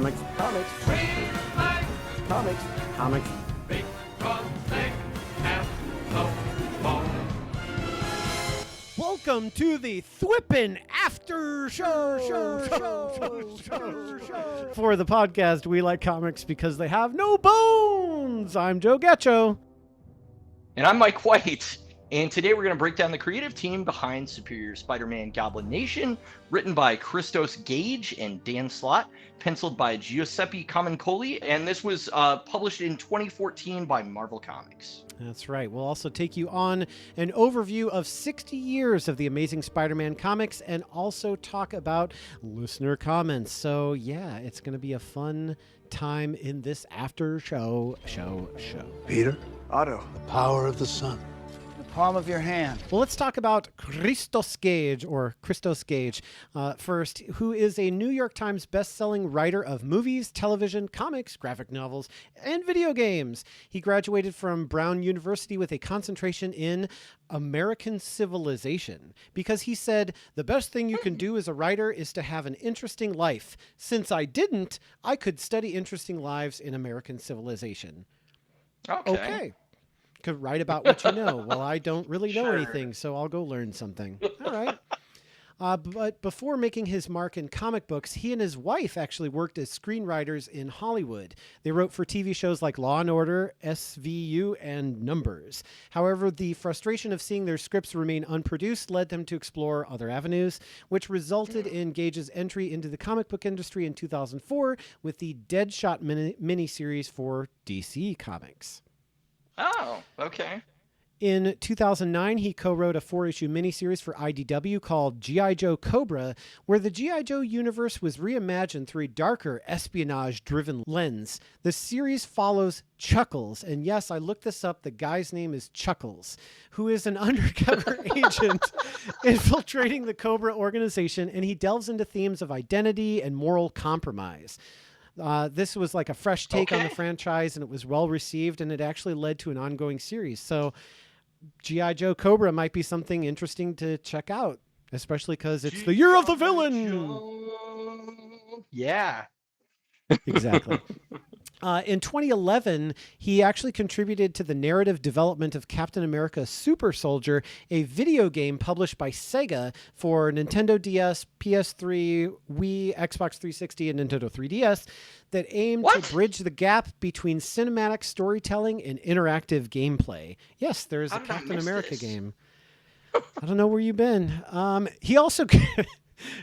Comics. Big frog leg and so long. Welcome to the Thwippin' Aftershow for the podcast We Like Comics Because They Have No Bones. I'm Joe Getcho. And I'm Mike White. And today we're going to break down the creative team behind Superior Spider-Man Goblin Nation, written by Christos Gage and Dan Slott, penciled by Giuseppe Camuncoli, and this was published in 2014 by Marvel Comics. That's right. We'll also take you on an overview of 60 years of the Amazing Spider-Man comics and also talk about listener comments. So yeah, it's going to be a fun time in this after show. Peter, Otto, the power of the sun. the palm of your hand. Well, let's talk about Christos Gage first, who is a New York Times best-selling writer of movies, television, comics, graphic novels, and video games. He graduated from Brown University with a concentration in American civilization because he said, the best thing you can do as a writer is to have an interesting life. Since I didn't, I could study interesting lives in American civilization. Okay. Could write about what you know. Well, I don't really know anything, so I'll go learn something. All right. But before making his mark in comic books, he and his wife actually worked as screenwriters in Hollywood. They wrote for TV shows like Law & Order, SVU, and Numbers. However, the frustration of seeing their scripts remain unproduced led them to explore other avenues, which resulted in Gage's entry into the comic book industry in 2004 with the Deadshot miniseries for DC Comics. Oh, okay. In 2009, he co-wrote a 4-issue miniseries for IDW called G.I. Joe Cobra, where the G.I. Joe universe was reimagined through a darker, espionage-driven lens. The series follows Chuckles, and yes, I looked this up, the guy's name is Chuckles, who is an undercover agent infiltrating the Cobra organization, and he delves into themes of identity and moral compromise. This was like a fresh take on the franchise, and it was well received, and it actually led to an ongoing series. So G.I. Joe Cobra might be something interesting to check out, especially because it's the year of the villain. Yeah. Exactly. In 2011, he actually contributed to the narrative development of Captain America Super Soldier, a video game published by Sega for Nintendo DS, PS3, Wii, Xbox 360, and Nintendo 3DS that aimed to bridge the gap between cinematic storytelling and interactive gameplay. Yes, there is a Captain America game. I don't know where you've been. He also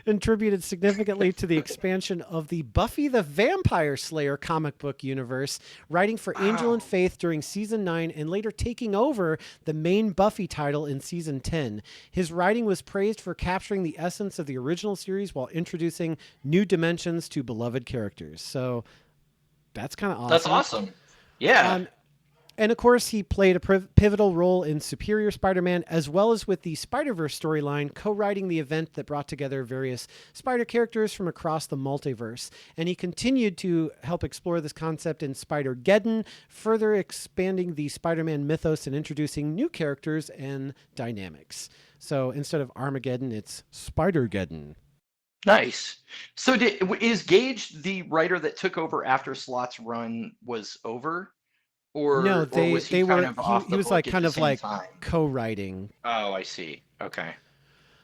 contributed significantly to the expansion of the Buffy the Vampire Slayer comic book universe, writing for Angel and Faith during season 9 and later taking over the main Buffy title in season 10. His writing was praised for capturing the essence of the original series while introducing new dimensions to beloved characters. So that's kind of awesome. That's awesome. Yeah. And of course, he played a pivotal role in Superior Spider-Man, as well as with the Spider-Verse storyline, co-writing the event that brought together various Spider characters from across the multiverse. And he continued to help explore this concept in Spider-Geddon, further expanding the Spider-Man mythos and introducing new characters and dynamics. So instead of Armageddon, it's Spider-Geddon. Nice. So is Gage the writer that took over after Slott's run was over? Or, no, he was like kind of like co-writing. Oh, I see. Okay.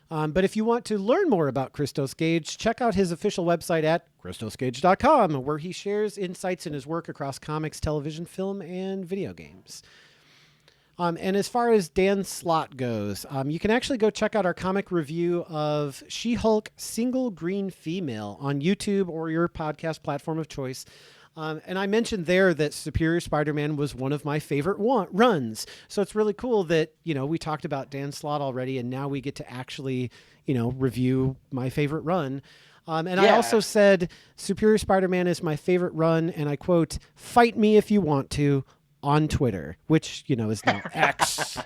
But if you want to learn more about Christos Gage, check out his official website at christosgage.com, where he shares insights in his work across comics, television, film, and video games. And as far as Dan Slott goes, you can actually go check out our comic review of She-Hulk Single Green Female on YouTube or your podcast platform of choice. And I mentioned there that Superior Spider-Man was one of my favorite runs. So it's really cool that, we talked about Dan Slott already, and now we get to actually, review my favorate run. I also said Superior Spider-Man is my favorite run, and I quote, "Fight me if you want to," on Twitter, which, is now X.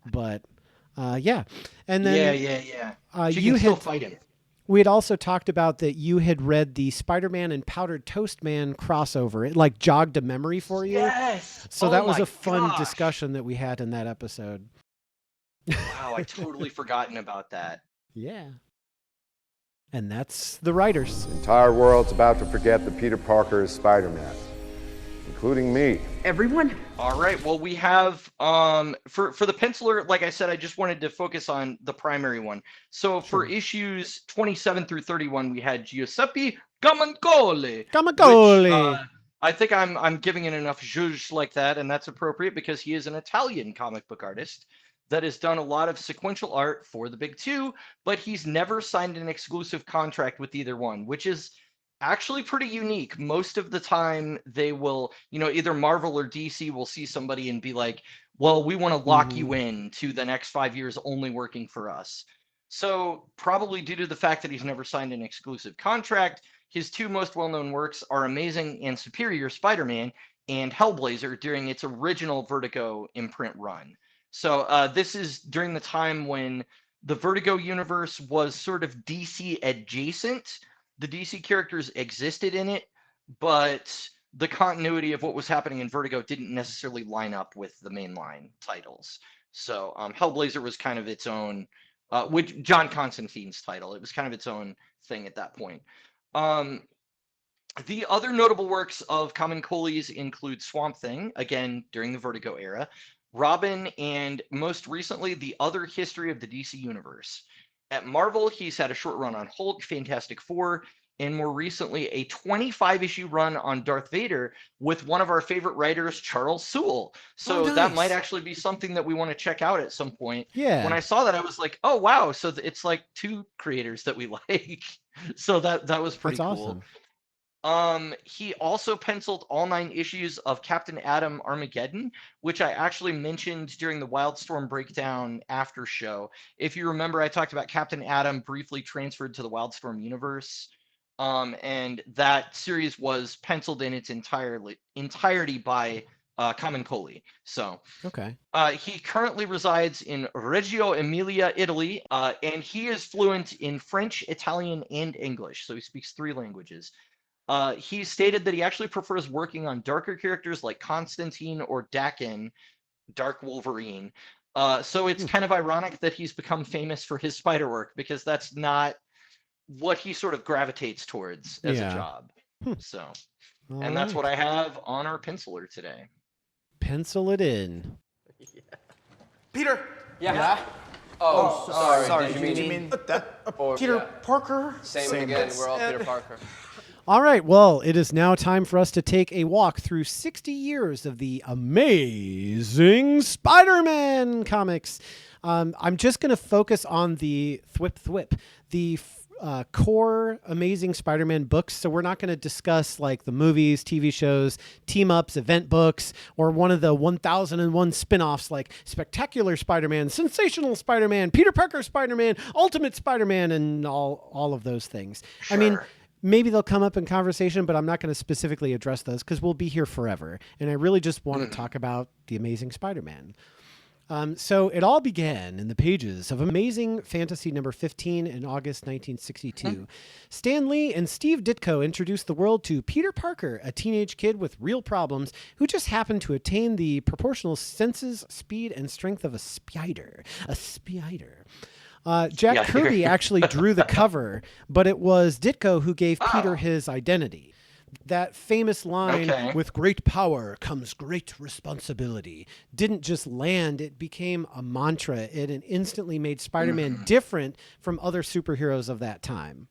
But, yeah. And then you can still fight him. We had also talked about that you had read the Spider-Man and Powdered Toast Man crossover. It jogged a memory for you. Yes. So that was a fun discussion that we had in that episode. Wow, I totally forgotten about that. Yeah. And that's the writers. The entire world's about to forget that Peter Parker is Spider-Man, including me. Everyone? All right. Well, we have for the penciler, like I said, I just wanted to focus on the primary one. So for issues 27 through 31, we had Giuseppe Gamancoli. Gamancoli. Which, I think I'm giving it enough zhuzh like that, and that's appropriate because he is an Italian comic book artist that has done a lot of sequential art for the big two, but he's never signed an exclusive contract with either one, which is actually pretty unique. Most of the time they will, either Marvel or DC will see somebody and be like, well, we want to lock you in to the next 5 years only working for us. So probably due to the fact that he's never signed an exclusive contract, his two most well-known works are Amazing and Superior Spider-Man and Hellblazer during its original Vertigo imprint run. So this is during the time when the Vertigo universe was sort of DC adjacent. The DC characters existed in it, but the continuity of what was happening in Vertigo didn't necessarily line up with the mainline titles. So Hellblazer was kind of its own, with John Constantine's title. It was kind of its own thing at that point. The other notable works of Camuncoli's include Swamp Thing, again, during the Vertigo era, Robin, and most recently, The Other History of the DC Universe. At Marvel, he's had a short run on Hulk, Fantastic Four, and more recently, a 25-issue run on Darth Vader with one of our favorite writers, Charles Soule. So nice. That might actually be something that we want to check out at some point. Yeah. When I saw that, I was like, oh, wow. So it's like two creators that we like. So that was pretty That's cool. awesome. He also penciled all 9 issues of Captain Atom Armageddon, which I actually mentioned during the Wildstorm Breakdown after show. If you remember, I talked about Captain Atom briefly transferred to the Wildstorm universe. And that series was penciled in its entirety by Camuncoli. So okay. He currently resides in Reggio Emilia, Italy, and he is fluent in French, Italian, and English. So he speaks 3 languages. He stated that he actually prefers working on darker characters like Constantine or Daken, Dark Wolverine. So it's kind of ironic that he's become famous for his spider work, because that's not what he sort of gravitates towards as a job. So, and that's what I have on our penciler today. Pencil it in. Peter! Yeah? Oh, sorry. Did you mean that? or, Peter yeah. Parker? Same again. We're all Peter Parker. All right, well, it is now time for us to take a walk through 60 years of the Amazing Spider-Man comics. I'm just going to focus on the the core Amazing Spider-Man books. So we're not going to discuss like the movies, TV shows, team-ups, event books, or one of the 1001 spin-offs like Spectacular Spider-Man, Sensational Spider-Man, Peter Parker Spider-Man, Ultimate Spider-Man, and all of those things. Sure. I mean, maybe they'll come up in conversation, but I'm not going to specifically address those because we'll be here forever. And I really just want to talk about the Amazing Spider-Man. So it all began in the pages of Amazing Fantasy number 15 in August 1962. Stan Lee and Steve Ditko introduced the world to Peter Parker, a teenage kid with real problems who just happened to attain the proportional senses, speed, and strength of a spider. Jack Kirby actually drew the cover, but it was Ditko who gave Peter his identity. That famous line, with great power comes great responsibility, didn't just land, it became a mantra. It instantly made Spider-Man different from other superheroes of that time.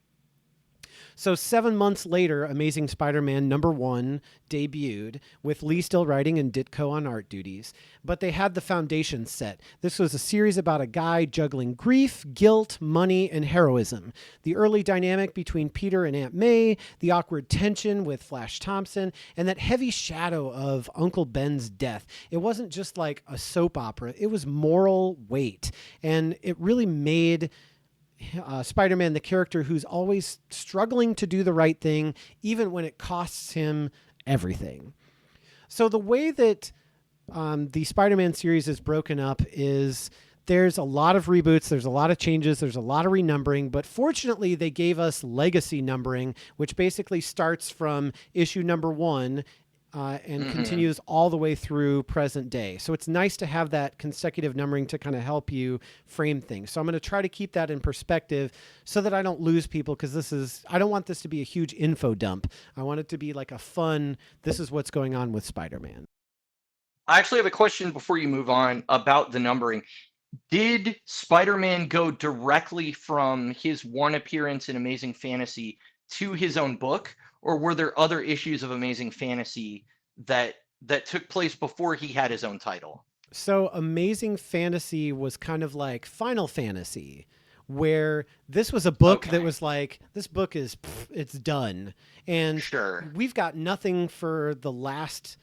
So 7 months later, Amazing Spider-Man #1 debuted with Lee still writing and Ditko on art duties, but they had the foundation set. This was a series about a guy juggling grief, guilt, money, and heroism. The early dynamic between Peter and Aunt May, the awkward tension with Flash Thompson, and that heavy shadow of Uncle Ben's death. It wasn't just like a soap opera, it was moral weight, and it really made Spider-Man the character who's always struggling to do the right thing, even when it costs him everything. So the way that the Spider-Man series is broken up is there's a lot of reboots, there's a lot of changes, there's a lot of renumbering, but fortunately they gave us legacy numbering, which basically starts from issue #1 and continues all the way through present day. So it's nice to have that consecutive numbering to kind of help you frame things. So I'm going to try to keep that in perspective so that I don't lose people, because I don't want this to be a huge info dump. I want it to be like a fun, this is what's going on with Spider-Man. I actually have a question before you move on about the numbering. Did Spider-Man go directly from his one appearance in Amazing Fantasy to his own book, or were there other issues of Amazing Fantasy that took place before he had his own title? So Amazing Fantasy was kind of like Final Fantasy, where this was a book that was like, this book is, it's done. And Sure. we've got nothing for the last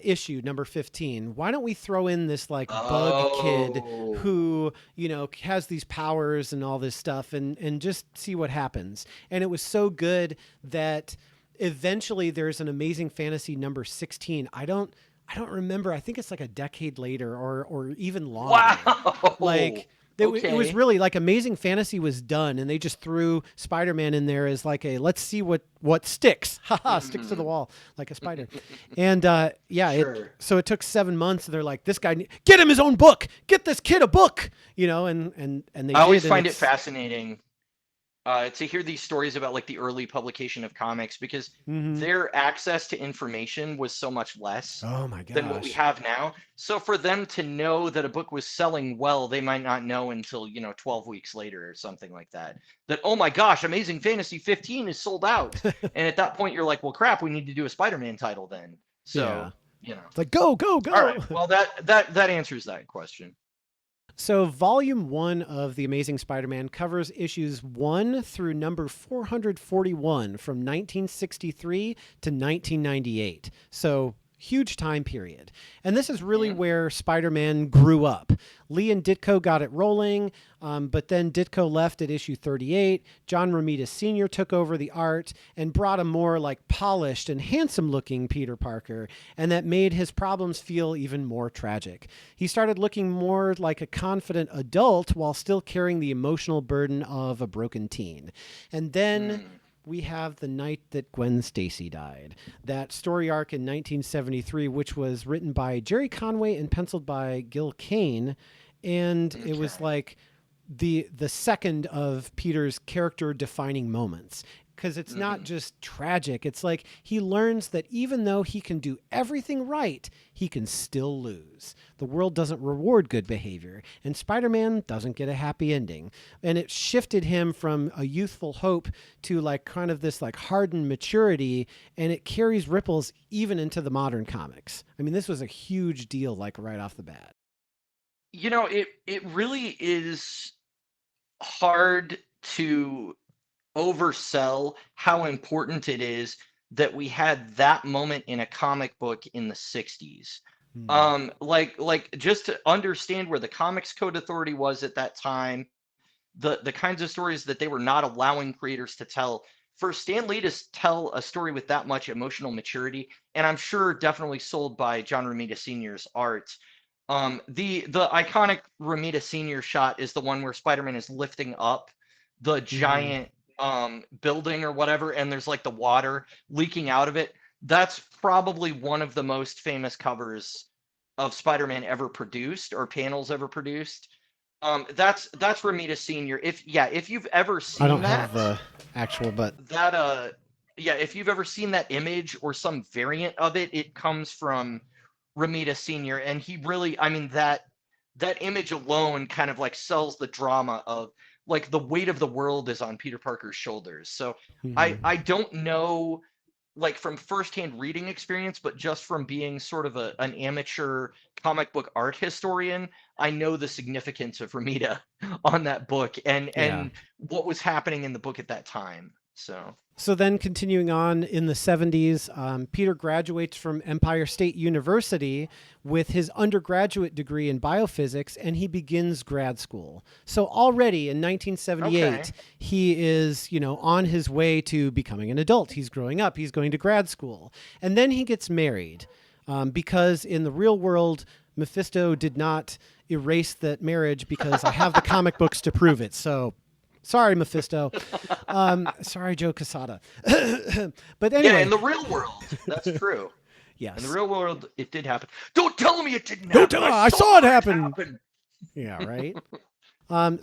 issue, number 15. Why don't we throw in this like bug kid who, you know, has these powers and all this stuff, and just see what happens. And it was so good that eventually there's an Amazing Fantasy number 16. I don't remember. I think it's like a decade later or even longer. Wow. Like it was really like Amazing Fantasy was done, and they just threw Spider-Man in there as like a, let's see what sticks. Sticks to the wall like a spider. And Sure. so it took 7 months. And they're like, this guy, get him his own book. Get this kid a book, you know, and they I always did, find it fascinating to hear these stories about like the early publication of comics, because their access to information was so much less than what we have now. So for them to know that a book was selling well, they might not know until, 12 weeks later or something like that, oh my gosh, Amazing Fantasy 15 is sold out. And at that point you're like, well, crap, we need to do a Spider-Man title then. So, it's like, go. All right. Well, that answers that question. So volume 1 of The Amazing Spider-Man covers issues 1 through number 441 from 1963 to 1998. So huge time period. And this is really where Spider-Man grew up. Lee and Ditko got it rolling, but then Ditko left at issue 38. John Romita Sr. took over the art and brought a more like polished and handsome looking Peter Parker, and that made his problems feel even more tragic. He started looking more like a confident adult while still carrying the emotional burden of a broken teen. And then we have the night that Gwen Stacy died. That story arc in 1973, which was written by Jerry Conway and penciled by Gil Kane. And it was like the second of Peter's character defining moments. Because it's not just tragic. It's like he learns that even though he can do everything right, he can still lose. The world doesn't reward good behavior, and Spider-Man doesn't get a happy ending. And it shifted him from a youthful hope to like kind of this like hardened maturity, and it carries ripples even into the modern comics. I mean, this was a huge deal, like right off the bat. It really is hard to oversell how important it is that we had that moment in a comic book in the 60s. Like just to understand where the Comics Code Authority was at that time, the kinds of stories that they were not allowing creators to tell. For Stan Lee to tell a story with that much emotional maturity, and I'm sure definitely sold by John Romita Sr.'s art. The iconic Romita Sr. shot is the one where Spider-Man is lifting up the giant building or whatever, and there's like the water leaking out of it. That's probably one of the most famous covers of Spider-Man ever produced, or panels ever produced. That's Romita Sr. If you've ever seen that, I don't have the actual, but that if you've ever seen that image or some variant of it, it comes from Romita Sr. And he really, I mean, that image alone kind of like sells the drama of like the weight of the world is on Peter Parker's shoulders. So I don't know, like from firsthand reading experience, but just from being sort of an amateur comic book art historian, I know the significance of Romita on that book and what was happening in the book at that time. So then continuing on in the 70s, Peter graduates from Empire State University with his undergraduate degree in biophysics, and he begins grad school. So already in 1978, he is, on his way to becoming an adult. He's growing up. He's going to grad school. And then he gets married because in the real world, Mephisto did not erase that marriage because I have the comic books to prove it. So sorry, Mephisto. Sorry, Joe Quesada. But anyway. Yeah, in the real world, that's true. Yes. In the real world, it did happen. Don't tell me it didn't Don't happen. tell- I saw it happen. Yeah, right.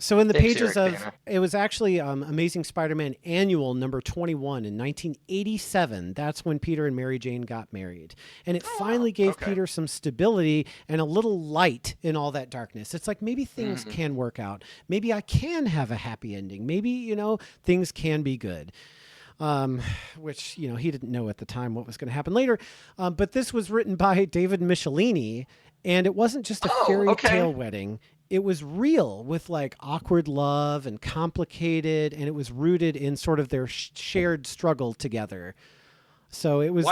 So in the Thanks, pages Eric of Bana. it was actually Amazing Spider-Man Annual number 21 in 1987. That's when Peter and Mary Jane got married, and it finally gave okay. Peter some stability and a little light in all that darkness. It's like maybe things can work out. Maybe I can have a happy ending. Maybe things can be good. Which he didn't know at the time what was going to happen later. But this was written by David Michelini, and it wasn't just a fairy tale wedding. It was real, with like awkward love and complicated, and it was rooted in sort of their shared struggle together. So it was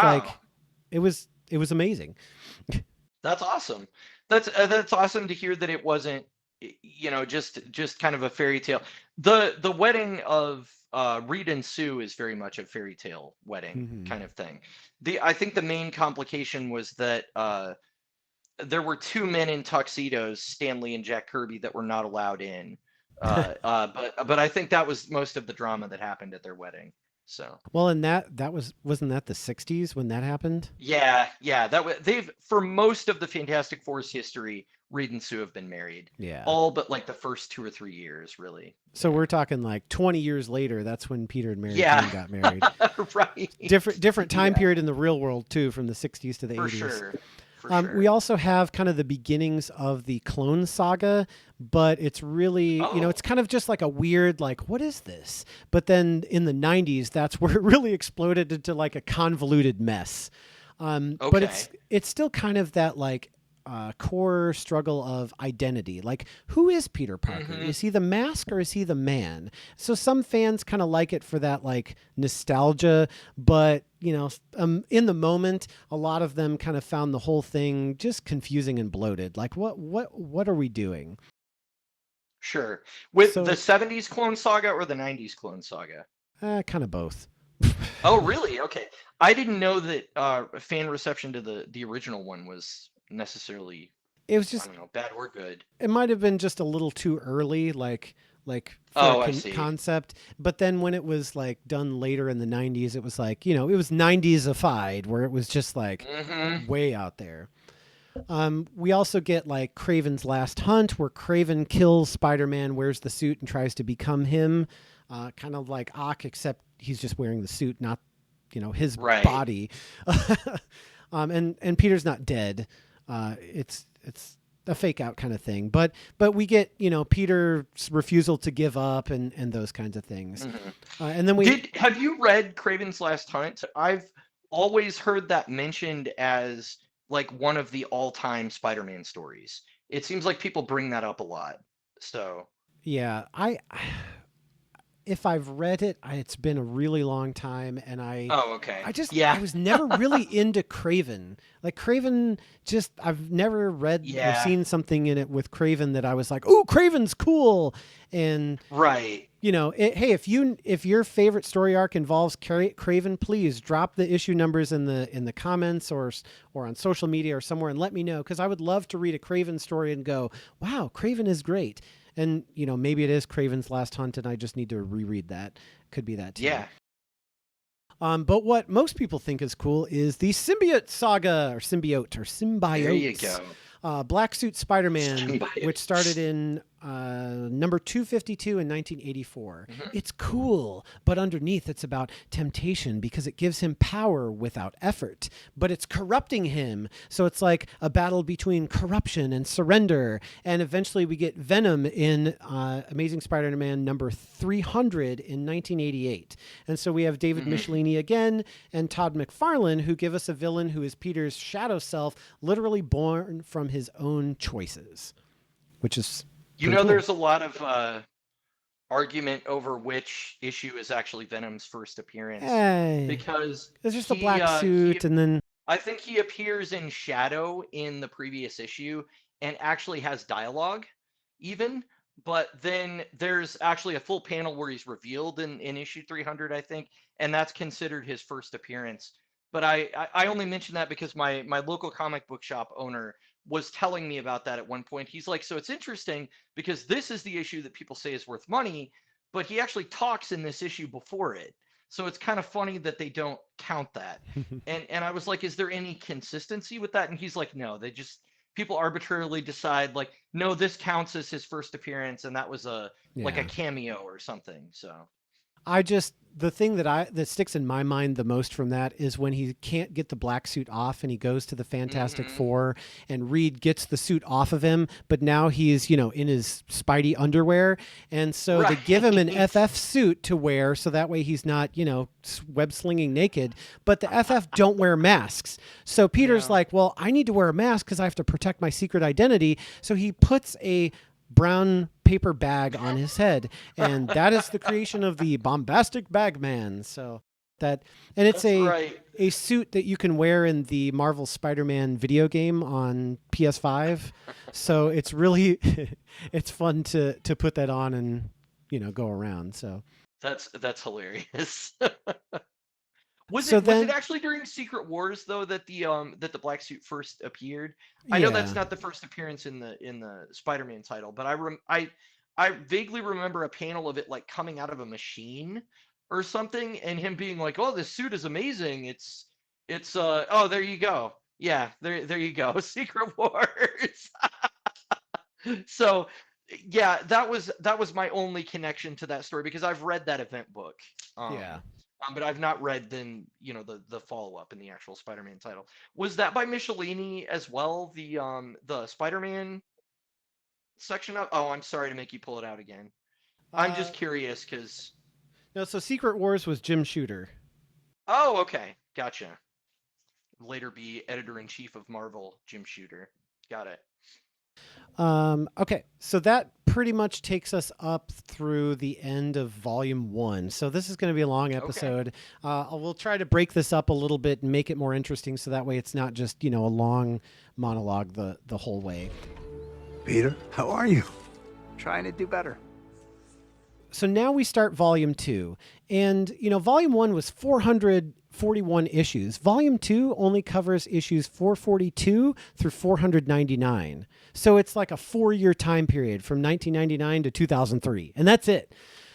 it was amazing. That's awesome. That's awesome to hear that it wasn't, just kind of a fairy tale. The wedding of Reed and Sue is very much a fairy tale wedding kind of thing. I think the main complication was that there were two men in tuxedos, Stanley and Jack Kirby, that were not allowed in. But I think that was most of the drama that happened at their wedding. So well, and wasn't that the 60s when that happened? yeah, they've for most of the Fantastic Four's history, Reed and Sue have been married. Yeah, all but like the first 2 or 3 years, really. So we're talking like 20 years later. That's when Peter and Mary Jane got married. Right. Different time period in the real world too, from the 60s to the 80s. Sure. We also have kind of the beginnings of the Clone Saga, but it's really, it's kind of just like a weird, like, what is this? But then in the 90s, that's where it really exploded into like a convoluted mess. But it's still kind of that like core struggle of identity. Like, who is Peter Parker? Is he the mask or is he the man? So some fans kind of like it for that like nostalgia, but in the moment, a lot of them kind of found the whole thing just confusing and bloated. Like, what are we doing? Sure. With the 70s Clone Saga or the 90s Clone Saga? Kind of both. Oh, really? Okay. I didn't know that fan reception to the original one was necessarily, it was just, I don't know, bad or good. It might have been just a little too early, like for I see. concept. But then when it was like done later in the 90s, it was like, it was 90s-ified, where it was just like way out there. We also get like Kraven's Last Hunt, where Kraven kills Spider-Man, wears the suit, and tries to become him. Kind of like Ock, except he's just wearing the suit, not his body. And Peter's not dead. It's a fake out kind of thing, but we get Peter's refusal to give up and those kinds of things. And then have you read Kraven's Last Hunt? I've always heard that mentioned as like one of the all-time Spider-Man stories. It seems like people bring that up a lot. So yeah, if I've read it, it's been a really long time, and I was never really into Kraven. Like Kraven, I've never read or seen something in it with Kraven that I was like, "Oh, Kraven's cool." And right, hey, if your favorite story arc involves Kraven, please drop the issue numbers in the comments or on social media or somewhere and let me know, because I would love to read a Kraven story and go, "Wow, Kraven is great." And, maybe it is Kraven's Last Hunt and I just need to reread that. Could be that too. Yeah. But what most people think is cool is the Symbiote Saga, or Symbiote. There you go. Black Suit Spider-Man, which started in number 252 in 1984. It's cool, but underneath it's about temptation because it gives him power without effort, but it's corrupting him. So it's like a battle between corruption and surrender. And eventually we get Venom in Amazing Spider-Man number 300 in 1988. And so we have David Michelini again and Todd McFarlane, who give us a villain who is Peter's shadow self, literally born from his own choices, which is cool. There's a lot of argument over which issue is actually Venom's first appearance, because it's just a black suit, and then I think he appears in shadow in the previous issue and actually has dialogue even, but then there's actually a full panel where he's revealed in issue 300, I think, and that's considered his first appearance. But I only mention that because my local comic book shop owner was telling me about that at one point. He's like, so it's interesting because this is the issue that people say is worth money, but he actually talks in this issue before it. So it's kind of funny that they don't count that. And I was like, is there any consistency with that? And he's like, no, they just people arbitrarily decide like, no, this counts as his first appearance, and that was like a cameo or something. So the thing that sticks in my mind the most from that is when he can't get the black suit off and he goes to the Fantastic Four and Reed gets the suit off of him, but now he's, in his Spidey underwear. And so they give him an FF suit to wear so that way he's not, web slinging naked, but the FF don't wear masks. So Peter's like, well, I need to wear a mask because I have to protect my secret identity. So he puts a brown paper bag on his head, and that is the creation of the bombastic Bagman. So that, and it's a suit that you can wear in the Marvel Spider-Man video game on PS5. So it's really it's fun to put that on and go around. So that's hilarious. Was it actually during Secret Wars though that the black suit first appeared? I know that's not the first appearance in the Spider-Man title, but I vaguely remember a panel of it like coming out of a machine or something, and him being like, "Oh, this suit is amazing. It's oh, there you go. Yeah, there you go. Secret Wars." So, yeah, that was my only connection to that story because I've read that event book. But I've not read the follow-up in the actual Spider-Man title. Was that by Michelini as well? The Spider-Man section of? Oh, I'm sorry to make you pull it out again. I'm just curious because. No, so Secret Wars was Jim Shooter. Oh, okay, gotcha. Later be editor-in-chief of Marvel, Jim Shooter. Got it. Okay, so that pretty much takes us up through the end of Volume 1. So this is going to be a long episode. Okay. We'll try to break this up a little bit and make it more interesting so that way it's not just, a long monologue the whole way. Peter, how are you? Trying to do better. So now we start Volume 2. And, Volume 1 was 441 issues. Volume 2 only covers issues 442 through 499. So it's like a 4-year time period from 1999 to 2003. And that's it.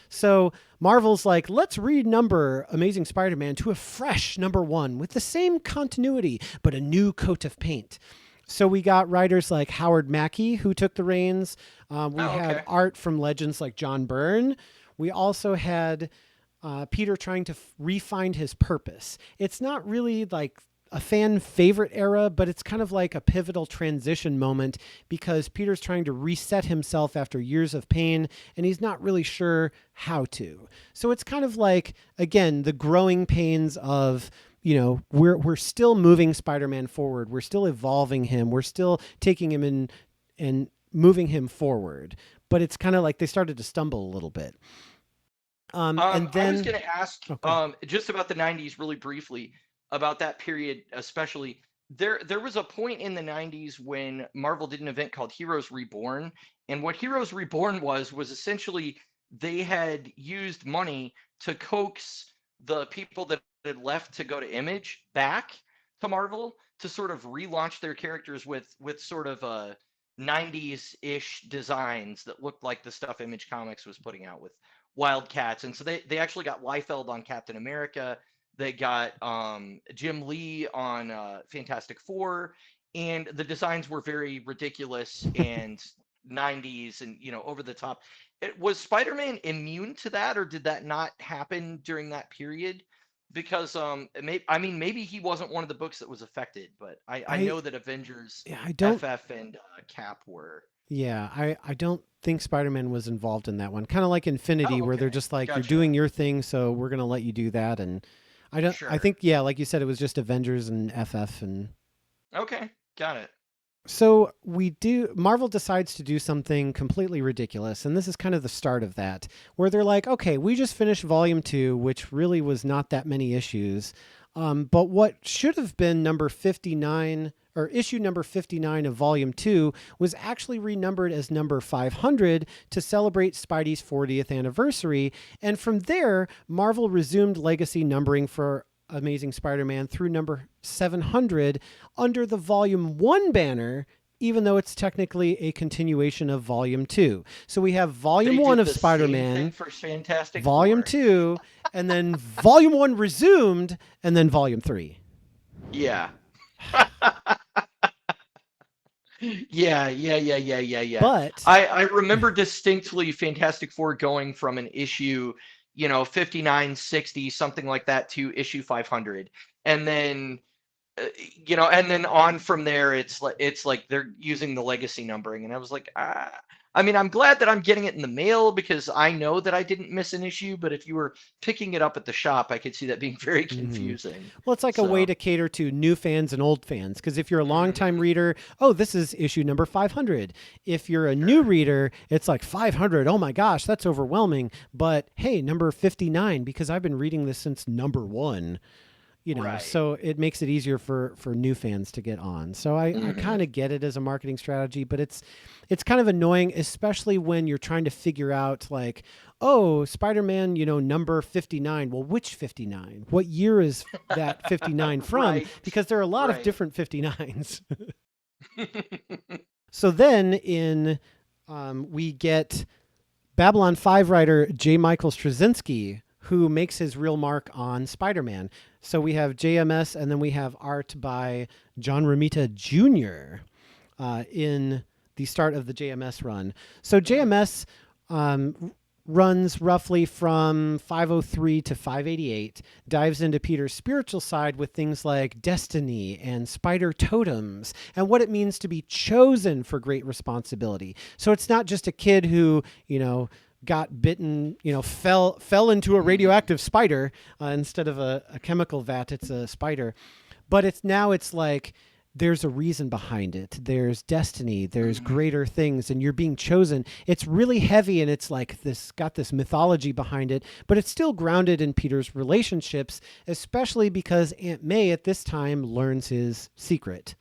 So Marvel's like, let's renumber Amazing Spider-Man to a fresh number 1 with the same continuity, but a new coat of paint. So we got writers like Howard Mackey, who took the reins. We had art from legends like John Byrne. We also had Peter trying to refine his purpose. It's not really like a fan favorite era, but it's kind of like a pivotal transition moment because Peter's trying to reset himself after years of pain, and he's not really sure how to. So it's kind of like, again, the growing pains of, we're still moving Spider-Man forward. We're still evolving him. We're still taking him in and moving him forward. But it's kind of like they started to stumble a little bit. And then I was going to ask just about the 90s really briefly, about that period especially. There was a point in the 90s when Marvel did an event called Heroes Reborn. And what Heroes Reborn was essentially they had used money to coax the people that had left to go to Image back to Marvel to sort of relaunch their characters with sort of 90s-ish designs that looked like the stuff Image Comics was putting out with Wildcats. And so they actually got Liefeld on Captain America. They got Jim Lee on Fantastic Four, and the designs were very ridiculous and 90s and over the top. Was Spider-Man immune to that, or did that not happen during that period? Because maybe he wasn't one of the books that was affected, but I know that Avengers, FF and Cap were. Yeah, I don't think Spider-Man was involved in that one. Kind of like Infinity, where they're just like, you're doing your thing, so we're gonna let you do that. And I think, like you said, it was just Avengers and FF and. Okay, got it. So Marvel decides to do something completely ridiculous, and this is kind of the start of that, where they're like, okay, we just finished Volume 2, which really was not that many issues, but what should have been number 59, or issue number 59 of Volume 2, was actually renumbered as number 500 to celebrate Spidey's 40th anniversary, and from there, Marvel resumed legacy numbering for Amazing Spider-Man through number 700 under the Volume 1 banner even though it's technically a continuation of Volume 2. So we have They Volume did 1 of the same Spider-Man, thing for Fantastic Volume Four. 2, and then Volume 1 resumed, and then Volume 3. Yeah. Yeah. But I remember distinctly Fantastic Four going from an issue, 59, 60, something like that, to issue 500. And then, and then on from there, it's like they're using the legacy numbering. And I was like, I mean, I'm glad that I'm getting it in the mail because I know that I didn't miss an issue. But if you were picking it up at the shop, I could see that being very confusing. well, it's like a way to cater to new fans and old fans. Because if you're a longtime reader, oh, this is issue number 500. If you're a new reader, it's like 500. Oh my gosh, that's overwhelming. But hey, number 59, because I've been reading this since number 1. Right. So it makes it easier for new fans to get on. So I kind of get it as a marketing strategy, but it's kind of annoying, especially when you're trying to figure out like, oh, Spider-Man, number 59. Well, which 59? What year is that 59 from? Right. Because there are a lot of Right. different 59s. So then we get Babylon 5 writer J. Michael Straczynski, who makes his real mark on Spider-Man. So we have JMS, and then we have art by John Romita Jr. In the start of the JMS run. So JMS runs roughly from 503 to 588, dives into Peter's spiritual side with things like destiny and spider totems and what it means to be chosen for great responsibility. So it's not just a kid who, got bitten, fell into a radioactive spider instead of a chemical vat. It's a spider. But it's like there's a reason behind it. There's destiny. There's greater things, and you're being chosen. It's really heavy, and it's like got this mythology behind it, but it's still grounded in Peter's relationships, especially because Aunt May at this time learns his secret.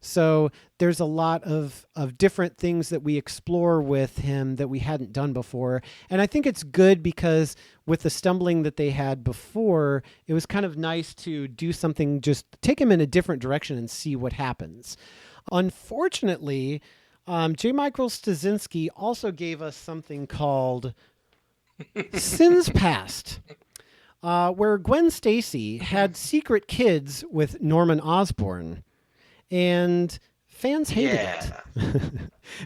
So there's a lot of different things that we explore with him that we hadn't done before. And I think it's good because with the stumbling that they had before, it was kind of nice to do something, just take him in a different direction and see what happens. Unfortunately, J. Michael Straczynski also gave us something called Sins Past, where Gwen Stacy had secret kids with Norman Osborn. And fans hated it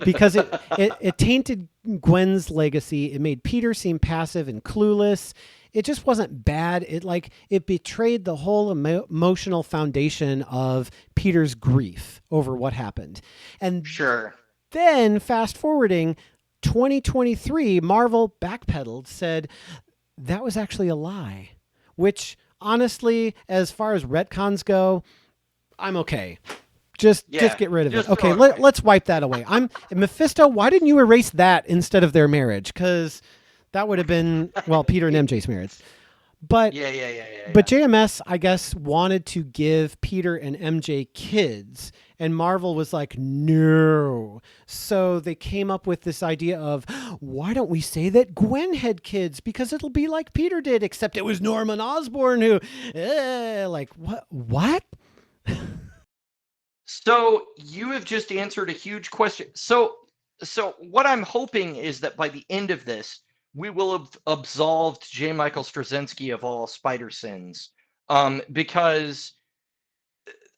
because it tainted Gwen's legacy. It made Peter seem passive and clueless. It just wasn't bad. It betrayed the whole emotional foundation of Peter's grief over what happened. And Sure. then fast forwarding 2023, Marvel backpedaled, said that was actually a lie, which honestly, as far as retcons go, I'm okay. Just get rid of it. Okay, let's wipe that away. Mephisto, why didn't you erase that instead of their marriage? Because that would have been, Peter and MJ's marriage. But But JMS, I guess, wanted to give Peter and MJ kids, and Marvel was like, no. So they came up with this idea of, why don't we say that Gwen had kids? Because it'll be like Peter did, except it was Norman Osborn who, what? So you have just answered a huge question. So what I'm hoping is that by the end of this, we will have absolved J. Michael Straczynski of all spider sins, because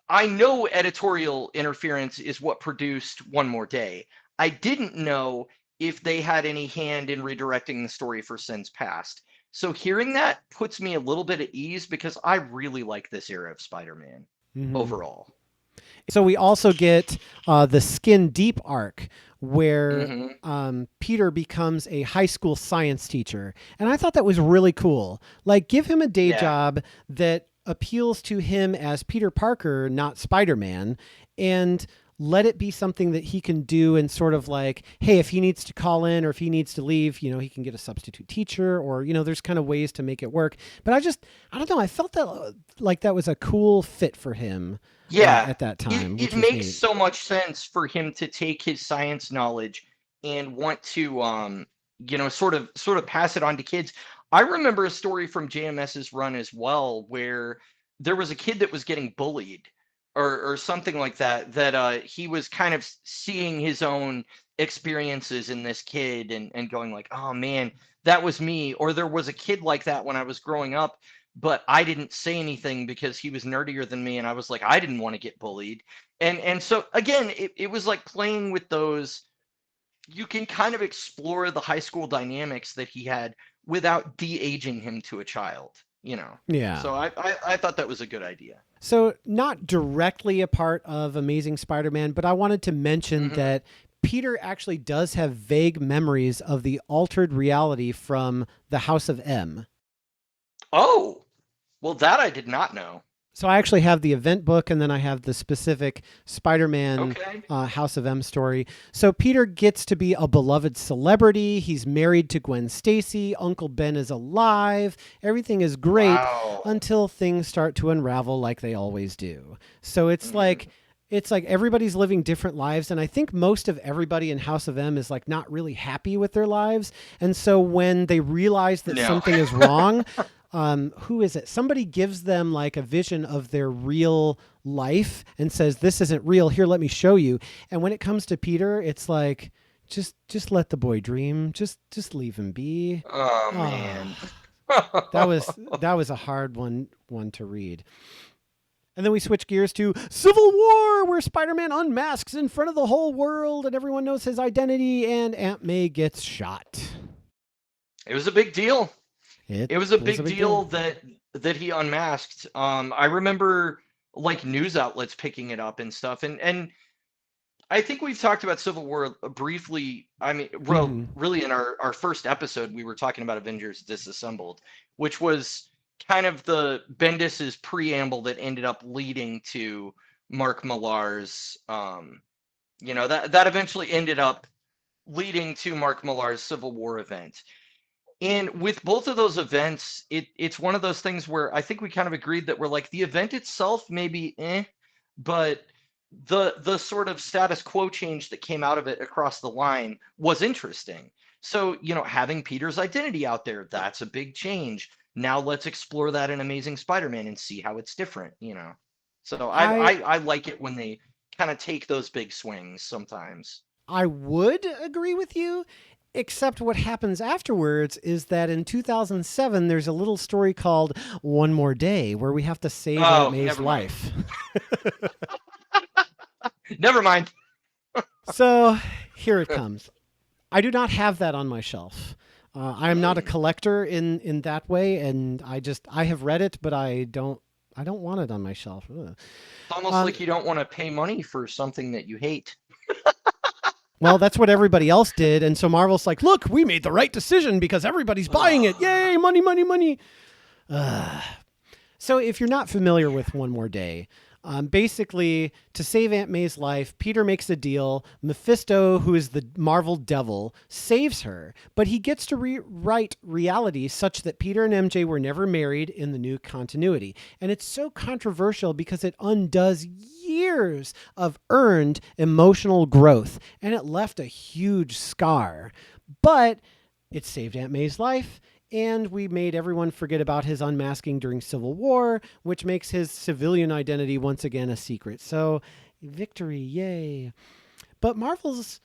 I know editorial interference is what produced One More Day. I didn't know if they had any hand in redirecting the story for Sins Past. So hearing that puts me a little bit at ease because I really like this era of Spider-Man overall. So we also get the Skin Deep arc where Peter becomes a high school science teacher. And I thought that was really cool. Like, give him a day job that appeals to him as Peter Parker, not Spider-Man, and let it be something that he can do and sort of like, hey, if he needs to call in or if he needs to leave, he can get a substitute teacher or, there's kind of ways to make it work. But I don't know. I felt that like that was a cool fit for him. At that time. It makes so much sense for him to take his science knowledge and want to, sort of pass it on to kids. I remember a story from JMS's run as well, where there was a kid that was getting bullied or something like that, that he was kind of seeing his own experiences in this kid and going like, oh man, that was me. Or there was a kid like that when I was growing up, but I didn't say anything because he was nerdier than me. And I was like, I didn't want to get bullied. And so again, it was like playing with those. You can kind of explore the high school dynamics that he had without de-aging him to a child, you know? Yeah. So I thought that was a good idea. So not directly a part of Amazing Spider-Man, but I wanted to mention that Peter actually does have vague memories of the altered reality from the House of M. Oh, well, that I did not know. So I actually have the event book, and then I have the specific Spider-Man Okay. House of M story. So Peter gets to be a beloved celebrity. He's married to Gwen Stacy. Uncle Ben is alive. Everything is great Wow. until things start to unravel like they always do. So it's like everybody's living different lives, and I think most of everybody in House of M is like not really happy with their lives. And so when they realize that No. something is wrong, who is it? Somebody gives them like a vision of their real life and says, this isn't real. Here, let me show you. And when it comes to Peter, it's like, just let the boy dream. Just leave him be. Oh, man. That was a hard one to read. And then we switch gears to Civil War, where Spider-Man unmasks in front of the whole world and everyone knows his identity, and Aunt May gets shot. It was a big deal. It was a big deal deal. that he unmasked. I remember like news outlets picking it up and stuff. And I think we've talked about Civil War briefly. I mean, well, really in our first episode, we were talking about Avengers Disassembled, which was kind of the Bendis's preamble that ended up leading to Mark Millar's, that eventually ended up leading to Mark Millar's Civil War event. And with both of those events, it's one of those things where I think we kind of agreed that we're like, the event itself maybe but the sort of status quo change that came out of it across the line was interesting. So, having Peter's identity out there, that's a big change. Now let's explore that in Amazing Spider-Man and see how it's different, So I like it when they kind of take those big swings sometimes. I would agree with you, except what happens afterwards is that in 2007, there's a little story called One More Day, where we have to save Aunt May's life. Never mind. So here it comes. I do not have that on my shelf. I am not a collector in that way, and I have read it, but I don't want it on my shelf. Ugh. It's almost like you don't want to pay money for something that you hate. Well, that's what everybody else did, and so Marvel's like, look, we made the right decision because everybody's buying it. Yay, money, money, money. So if you're not familiar with One More Day, basically, to save Aunt May's life, Peter makes a deal. Mephisto, who is the Marvel devil, saves her, but he gets to rewrite reality such that Peter and MJ were never married in the new continuity. And it's so controversial because it undoes years of earned emotional growth, and it left a huge scar. But it saved Aunt May's life, and we made everyone forget about his unmasking during Civil War, which makes his civilian identity once again a secret. So, victory, yay. But Marvel's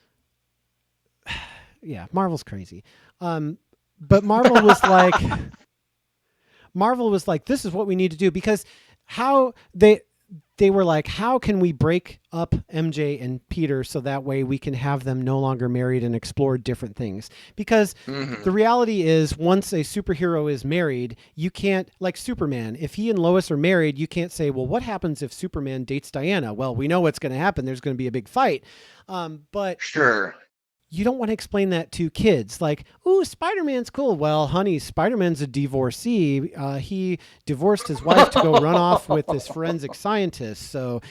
crazy. But Marvel was like, this is what we need to do, because how they were like, how can we break up MJ and Peter so that way we can have them no longer married and explore different things? Because the reality is, once a superhero is married, you can't, like Superman, if he and Lois are married, you can't say, well, what happens if Superman dates Diana? Well, we know what's going to happen. There's going to be a big fight. But Sure. You don't want to explain that to kids. Like, ooh, Spider-Man's cool. Well, honey, Spider-Man's a divorcee. He divorced his wife to go run off with this forensic scientist. So,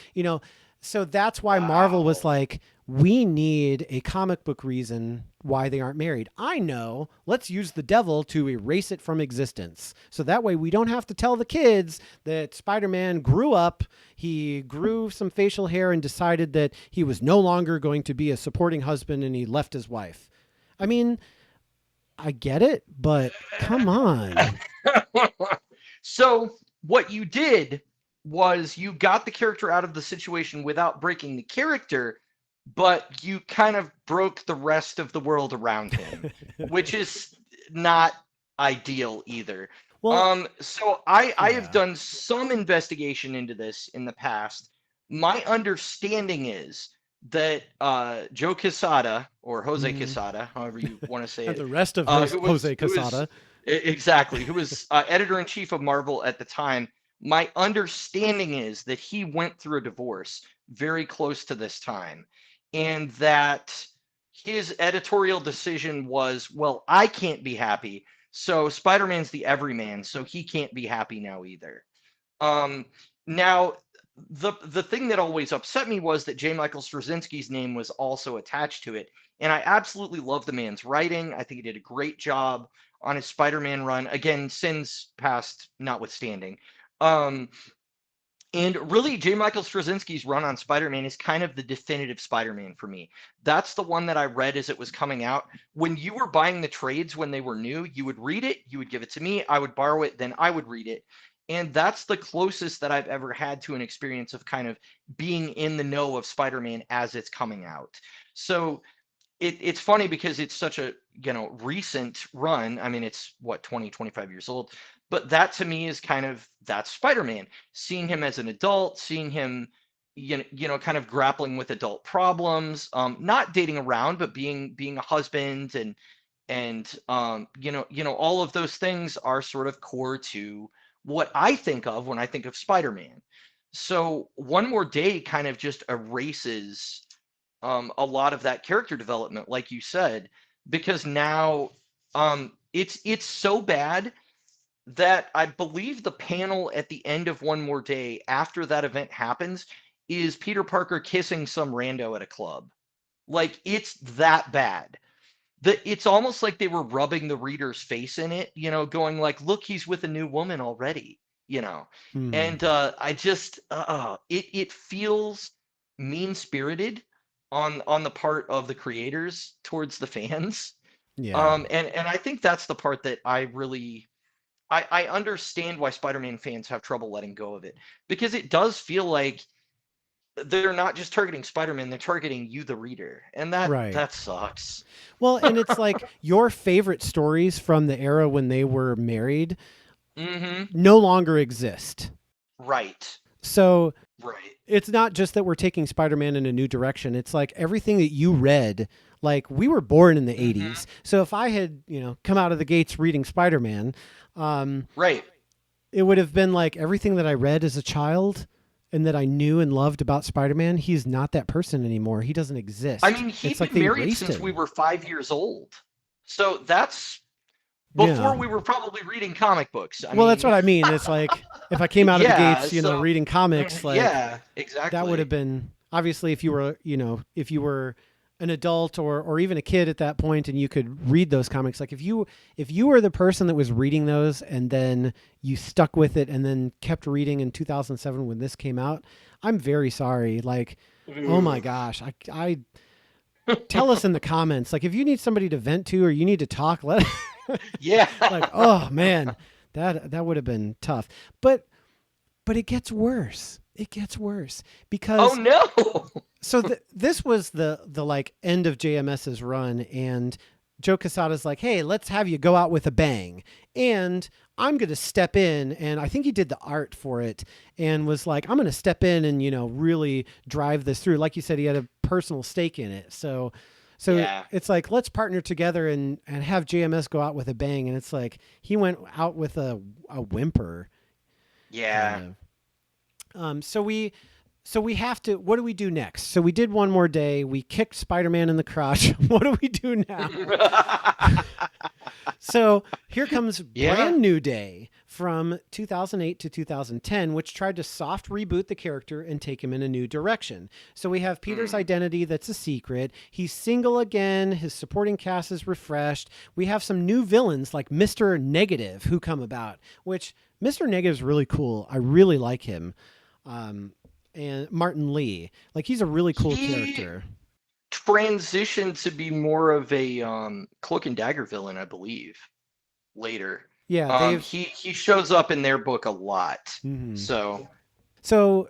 so that's why Marvel was like, we need a comic book reason why they aren't married. I know. Let's use the devil to erase it from existence. So that way we don't have to tell the kids that Spider-Man grew up, he grew some facial hair and decided that he was no longer going to be a supporting husband and he left his wife. I mean, I get it, but come on. So what you did was you got the character out of the situation without breaking the character, but you kind of broke the rest of the world around him, which is not ideal either. Well, So I have yeah. done some investigation into this in the past. My understanding is that Joe Quesada, or Jose Mhm. Quesada, however you want to say And it, the rest of who Jose who was Quesada. exactly who was editor-in-chief of Marvel at the time. My understanding is that he went through a divorce very close to this time, and that his editorial decision was, well, I can't be happy, so Spider-Man's the everyman, so he can't be happy now either. Um, Now, the thing that always upset me was that J. Michael Straczynski's name was also attached to it, and I absolutely love the man's writing. I think he did a great job on his Spider-Man run. Again, sins past notwithstanding. Um, and really, J. Michael Straczynski's run on Spider-Man is kind of the definitive Spider-Man for me. That's the one that I read as it was coming out. When you were buying the trades when they were new, you would read it, you would give it to me, I would borrow it, then I would read it. And that's the closest that I've ever had to an experience of kind of being in the know of Spider-Man as it's coming out. So it's funny because it's such a recent run. I mean, it's what, 25 years old, but that to me is kind of, that's Spider-Man. Seeing him as an adult, seeing him kind of grappling with adult problems, not dating around, but being a husband, and all of those things are sort of core to what I think of when I think of Spider-Man. So One More Day kind of just erases a lot of that character development, like you said, because now it's so bad that I believe the panel at the end of One More Day after that event happens is Peter Parker kissing some rando at a club. Like, it's that bad. It's almost like they were rubbing the reader's face in it, going like, look, he's with a new woman already, Hmm. and I just it feels mean spirited on the part of the creators towards the fans. Yeah. And I think that's the part that I really I understand why Spider-Man fans have trouble letting go of it, because it does feel like they're not just targeting Spider-Man, they're targeting you, the reader, and Right. that sucks. Well, and it's like your favorite stories from the era when they were married Mm-hmm. no longer exist. Right. So Right. it's not just that we're taking Spider-Man in a new direction. It's like everything that you read, like we were born in the Mm-hmm. 80s. So if I had, come out of the gates reading Spider-Man, Right. it would have been like everything that I read as a child and that I knew and loved about Spider-Man. He's not that person anymore. He doesn't exist. I mean, he'd It's like been they married erased since him. we were 5 years old. So that's before Yeah. we were probably reading comic books. I Well, mean, that's what I mean. It's like if I came out of the yeah, gates, so reading comics, like yeah, exactly. that would have been obviously if you were an adult or even a kid at that point and you could read those comics. Like if you were the person that was reading those and then you stuck with it and then kept reading in 2007 when this came out, I'm very sorry. Like, oh my gosh, I tell us in the comments. Like if you need somebody to vent to or you need to talk, let Yeah. like, oh man, that would have been tough. But it gets worse. It gets worse because Oh no. so this was the like end of JMS's run, and Joe Quesada's like, hey, let's have you go out with a bang, and I'm going to step in, and I think he did the art for it and was like, I'm going to step in and really drive this through. Like you said, he had a personal stake in it, so Yeah. it's like, let's partner together and have JMS go out with a bang, and it's like he went out with a whimper. Yeah. Kind of. So we have to, what do we do next? So we did One More Day. We kicked Spider-Man in the crotch. What do we do now? So here comes Yeah. Brand New Day from 2008 to 2010, which tried to soft reboot the character and take him in a new direction. So we have Peter's identity that's a secret. He's single again. His supporting cast is refreshed. We have some new villains like Mr. Negative who come about, which Mr. Negative is really cool. I really like him. And Martin Lee, like he's a really cool character. Transitioned to be more of a Cloak and Dagger villain, I believe, later. Yeah, He shows up in their book a lot. Mhm. So So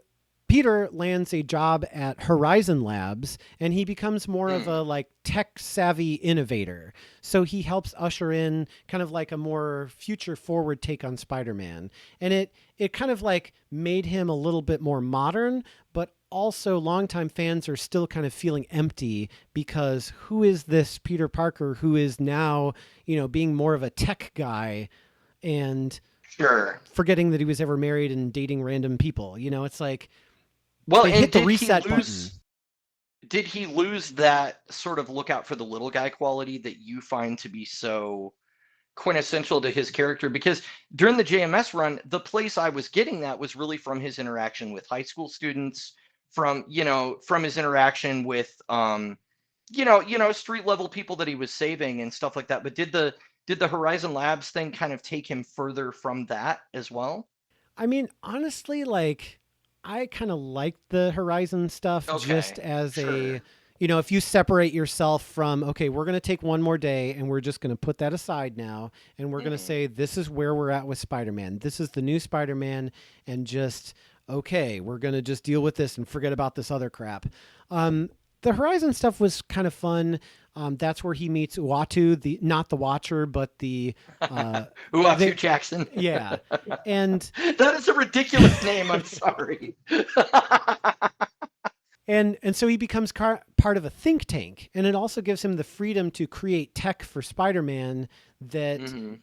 Peter lands a job at Horizon Labs, and he becomes more of a like tech savvy innovator. So he helps usher in kind of like a more future forward take on Spider-Man. And it kind of like made him a little bit more modern, but also longtime fans are still kind of feeling empty because who is this Peter Parker who is now, being more of a tech guy and Sure. forgetting that he was ever married and dating random people. It's like, Well, they and hit the did reset he lose? Did he lose that sort of look out for the little guy quality that you find to be so quintessential to his character? Because during the JMS run, the place I was getting that was really from his interaction with high school students, from his interaction with street level people that he was saving and stuff like that. But did the Horizon Labs thing kind of take him further from that as well? I mean, honestly, like, I kind of like the Horizon stuff just Okay, as sure. if you separate yourself from, okay, we're going to take one more day and we're just going to put that aside now. And we're going to Mhm. say, this is where we're at with Spider-Man. This is the new Spider-Man. And just, okay, we're going to just deal with this and forget about this other crap. The Horizon stuff was kind of fun. That's where he meets Uatu, not the Watcher, but the, Uatu they, Jackson. yeah. And That is a ridiculous name. I'm sorry. And so he becomes part of a think tank, and it also gives him the freedom to create tech for Spider-Man that, Mhm.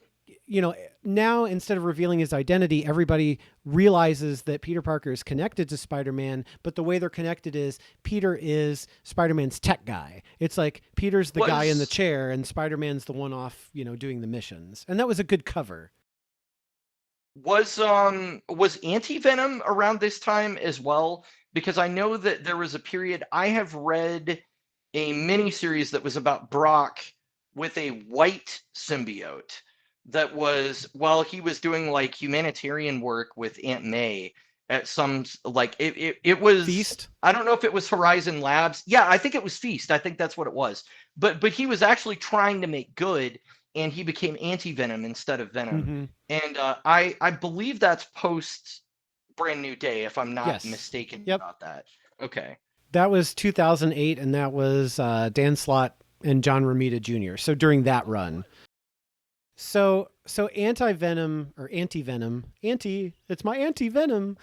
Now instead of revealing his identity, everybody realizes that Peter Parker is connected to Spider-Man, but the way they're connected is Peter is Spider-Man's tech guy. It's like Peter's the guy in the chair and Spider-Man's the one off, doing the missions. And that was a good cover. Was Anti-Venom around this time as well? Because I know that there was a period I have read a mini series that was about Brock with a white symbiote that was while he was doing like humanitarian work with Aunt May at some like it was Feast? I don't know if it was Horizon Labs. Yeah, I think it was Feast. I think that's what it was. But he was actually trying to make good and he became Anti-Venom instead of Venom. Mm-hmm. And I believe that's post Brand New Day, if I'm not Yes. mistaken Yep. about that. Okay. That was 2008, and that was Dan Slott and John Romita Jr. So during that run. So Anti-Venom, it's my Anti-Venom.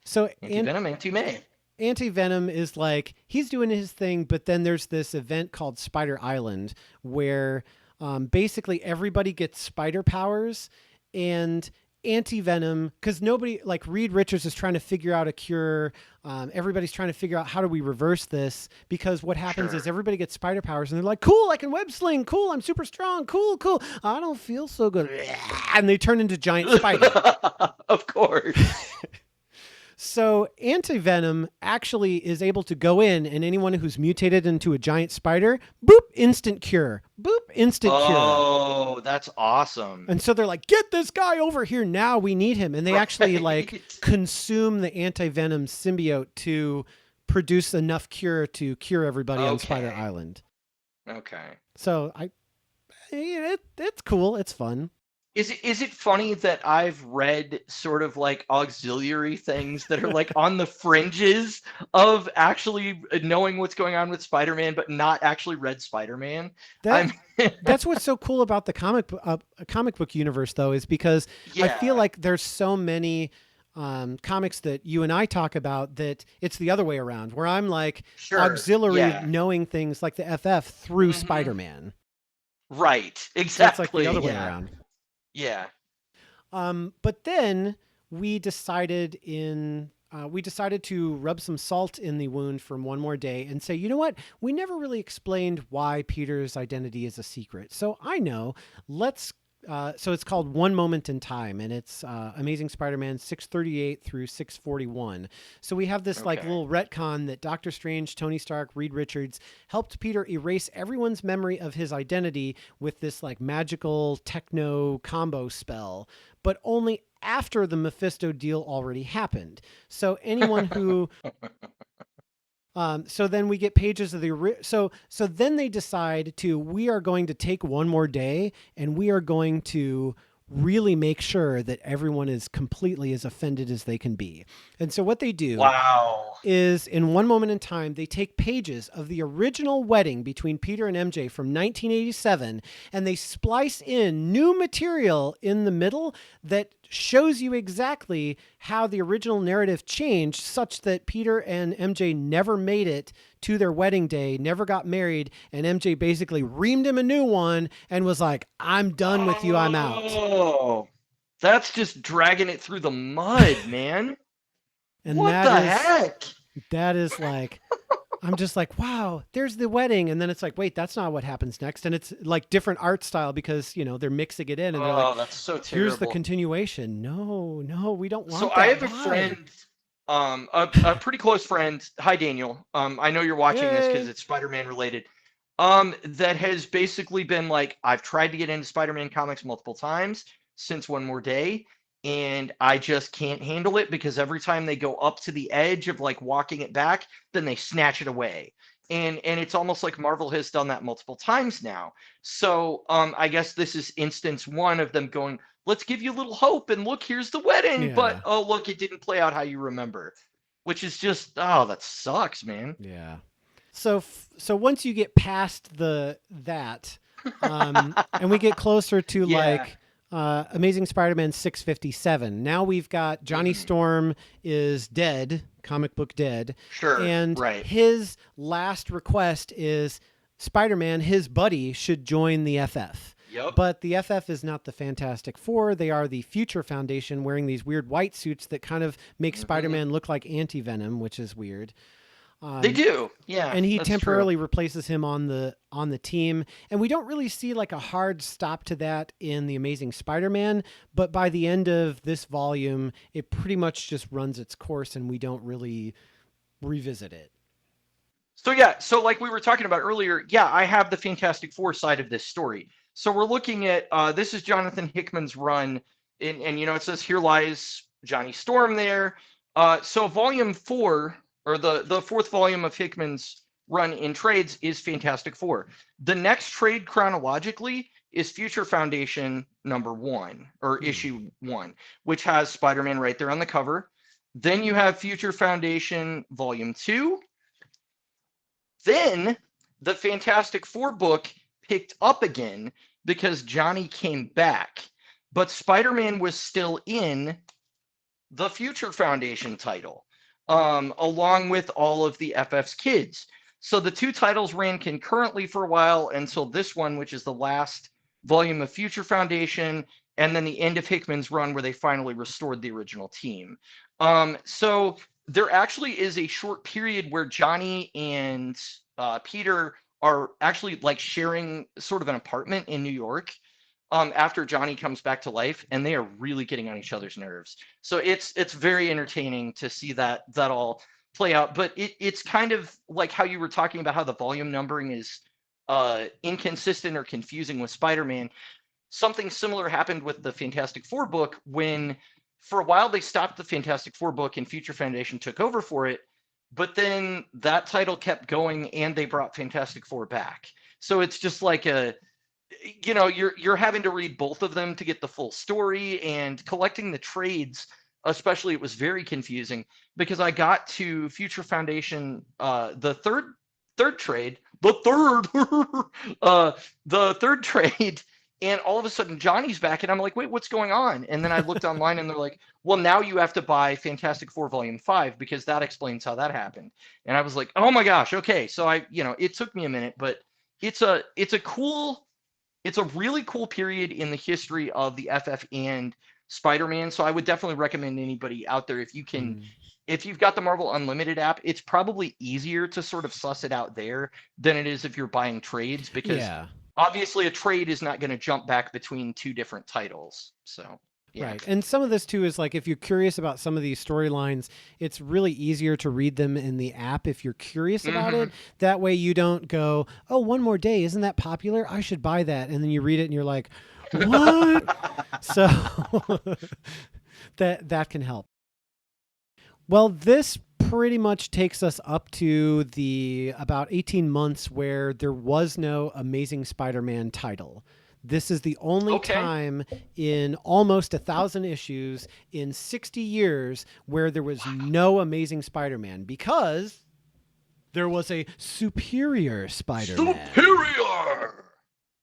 So Anti-Venom, Anti-May. Anti-Venom is like, he's doing his thing, but then there's this event called Spider Island where basically everybody gets spider powers, and Anti-Venom, because nobody, like Reed Richards is trying to figure out a cure. Everybody's trying to figure out how do we reverse this, because what happens is everybody gets spider powers and they're like, cool, I can web sling, cool, I'm super strong, cool, I don't feel so good, and they turn into giant spiders. Of course. So Anti-Venom actually is able to go in, and anyone who's mutated into a giant spider, boop, instant cure. Boop, instant cure. Oh, that's awesome. And so they're like, get this guy over here now, we need him. And they actually like consume the Anti-Venom symbiote to produce enough cure to cure everybody on Spider Island. Okay. So it's cool, it's fun. Is it funny that I've read sort of like auxiliary things that are like on the fringes of actually knowing what's going on with Spider-Man, but not actually read Spider-Man? That's what's so cool about the comic book universe, though, is because I feel like there's so many comics that you and I talk about that it's the other way around, where I'm like auxiliary knowing things like the FF through Spider-Man. Right. Exactly. So it's like the other way around. Yeah. But then we decided to rub some salt in the wound from one more day and say, you know what? We never really explained why Peter's identity is a secret. So I know, so it's called One Moment in Time, and it's Amazing Spider-Man 638 through 641. So we have this like little retcon that Doctor Strange, Tony Stark, Reed Richards helped Peter erase everyone's memory of his identity with this like magical techno combo spell, but only after the Mephisto deal already happened. So anyone who so then we get pages of so then they decide we are going to take one more day and we are going to really make sure that everyone is completely as offended as they can be. And so what they do Wow. is, in one moment in time, they take pages of the original wedding between Peter and MJ from 1987, and they splice in new material in the middle that shows you exactly how the original narrative changed, such that Peter and MJ never made it to their wedding day, never got married, and MJ basically reamed him a new one and was like, I'm done with you, I'm out. Oh, that's just dragging it through the mud, man. And What the heck? That is like, I'm just like, wow, there's the wedding. And then it's like, wait, that's not what happens next. And it's like different art style because, you know, they're mixing it in and they're like, that's so terrible. here's the continuation. No, we don't want So that. I have a friend, a pretty close friend. Hi, Daniel. I know you're watching this because it's Spider-Man related. That has basically been like, I've tried to get into Spider-Man comics multiple times since One More Day, and I just can't handle it because every time they go up to the edge of like walking it back, then they snatch it away. And it's almost like Marvel has done that multiple times now. So I guess this is instance one of them going, let's give you a little hope, and look, here's the wedding, Yeah. but oh, look, it didn't play out how you remember, which is just, oh, that sucks, man. Yeah. So once you get past that, and we get closer to like Amazing Spider-Man 657, now we've got Johnny Storm is dead, comic book dead. Sure. And right. his last request is Spider-Man, his buddy, should join the FF. Yep. But the FF is not the Fantastic Four. They are the Future Foundation, wearing these weird white suits that kind of make Spider-Man look like Anti-Venom, which is weird. They do, yeah. And he that's temporarily true. replaces him on the team. And we don't really see like a hard stop to that in the Amazing Spider-Man. But by the end of this volume, it pretty much just runs its course, and we don't really revisit it. So like we were talking about earlier, I have the Fantastic Four side of this story. So we're looking at this is Jonathan Hickman's run, and you know it says here lies Johnny Storm there. So volume 4. Or the fourth volume of Hickman's run in trades is Fantastic Four. The next trade chronologically is Future Foundation #1, or issue 1, which has Spider-Man right there on the cover. Then you have Future Foundation volume 2. Then the Fantastic Four book picked up again because Johnny came back, but Spider-Man was still in the Future Foundation title. Along with all of the FF's kids. So the two titles ran concurrently for a while until this one, which is the last volume of Future Foundation, and then the end of Hickman's run where they finally restored the original team. So there actually is a short period where Johnny and Peter are actually like sharing sort of an apartment in New York. After Johnny comes back to life, and they are really getting on each other's nerves. So it's very entertaining to see that all play out. But it's kind of like how you were talking about how the volume numbering is inconsistent or confusing with Spider-Man. Something similar happened with the Fantastic Four book when, for a while, they stopped the Fantastic Four book and Future Foundation took over for it. But then that title kept going, and they brought Fantastic Four back. So it's just like you're having to read both of them to get the full story, and collecting the trades, especially, it was very confusing because I got to Future Foundation, the third trade, the third trade, and all of a sudden Johnny's back, and I'm like, wait, what's going on? And then I looked online, and they're like, well, now you have to buy Fantastic Four Volume 5 because that explains how that happened. And I was like, oh my gosh, okay. So it took me a minute, but it's a really cool period in the history of the FF and Spider-Man. So I would definitely recommend anybody out there, if you can, if you've got the Marvel Unlimited app, it's probably easier to sort of suss it out there than it is if you're buying trades, because obviously a trade is not going to jump back between two different titles. So. Yeah. Right. And some of this too is like, if you're curious about some of these storylines, it's really easier to read them in the app if you're curious about it. That way you don't go, oh, One More Day, isn't that popular? I should buy that. And then you read it and you're like, what? So that can help. Well, this pretty much takes us up to the about 18 months where there was no Amazing Spider-Man title. This is the only time in almost 1,000 issues in 60 years where there was no Amazing Spider-Man, because there was a superior Spider-Man. Superior!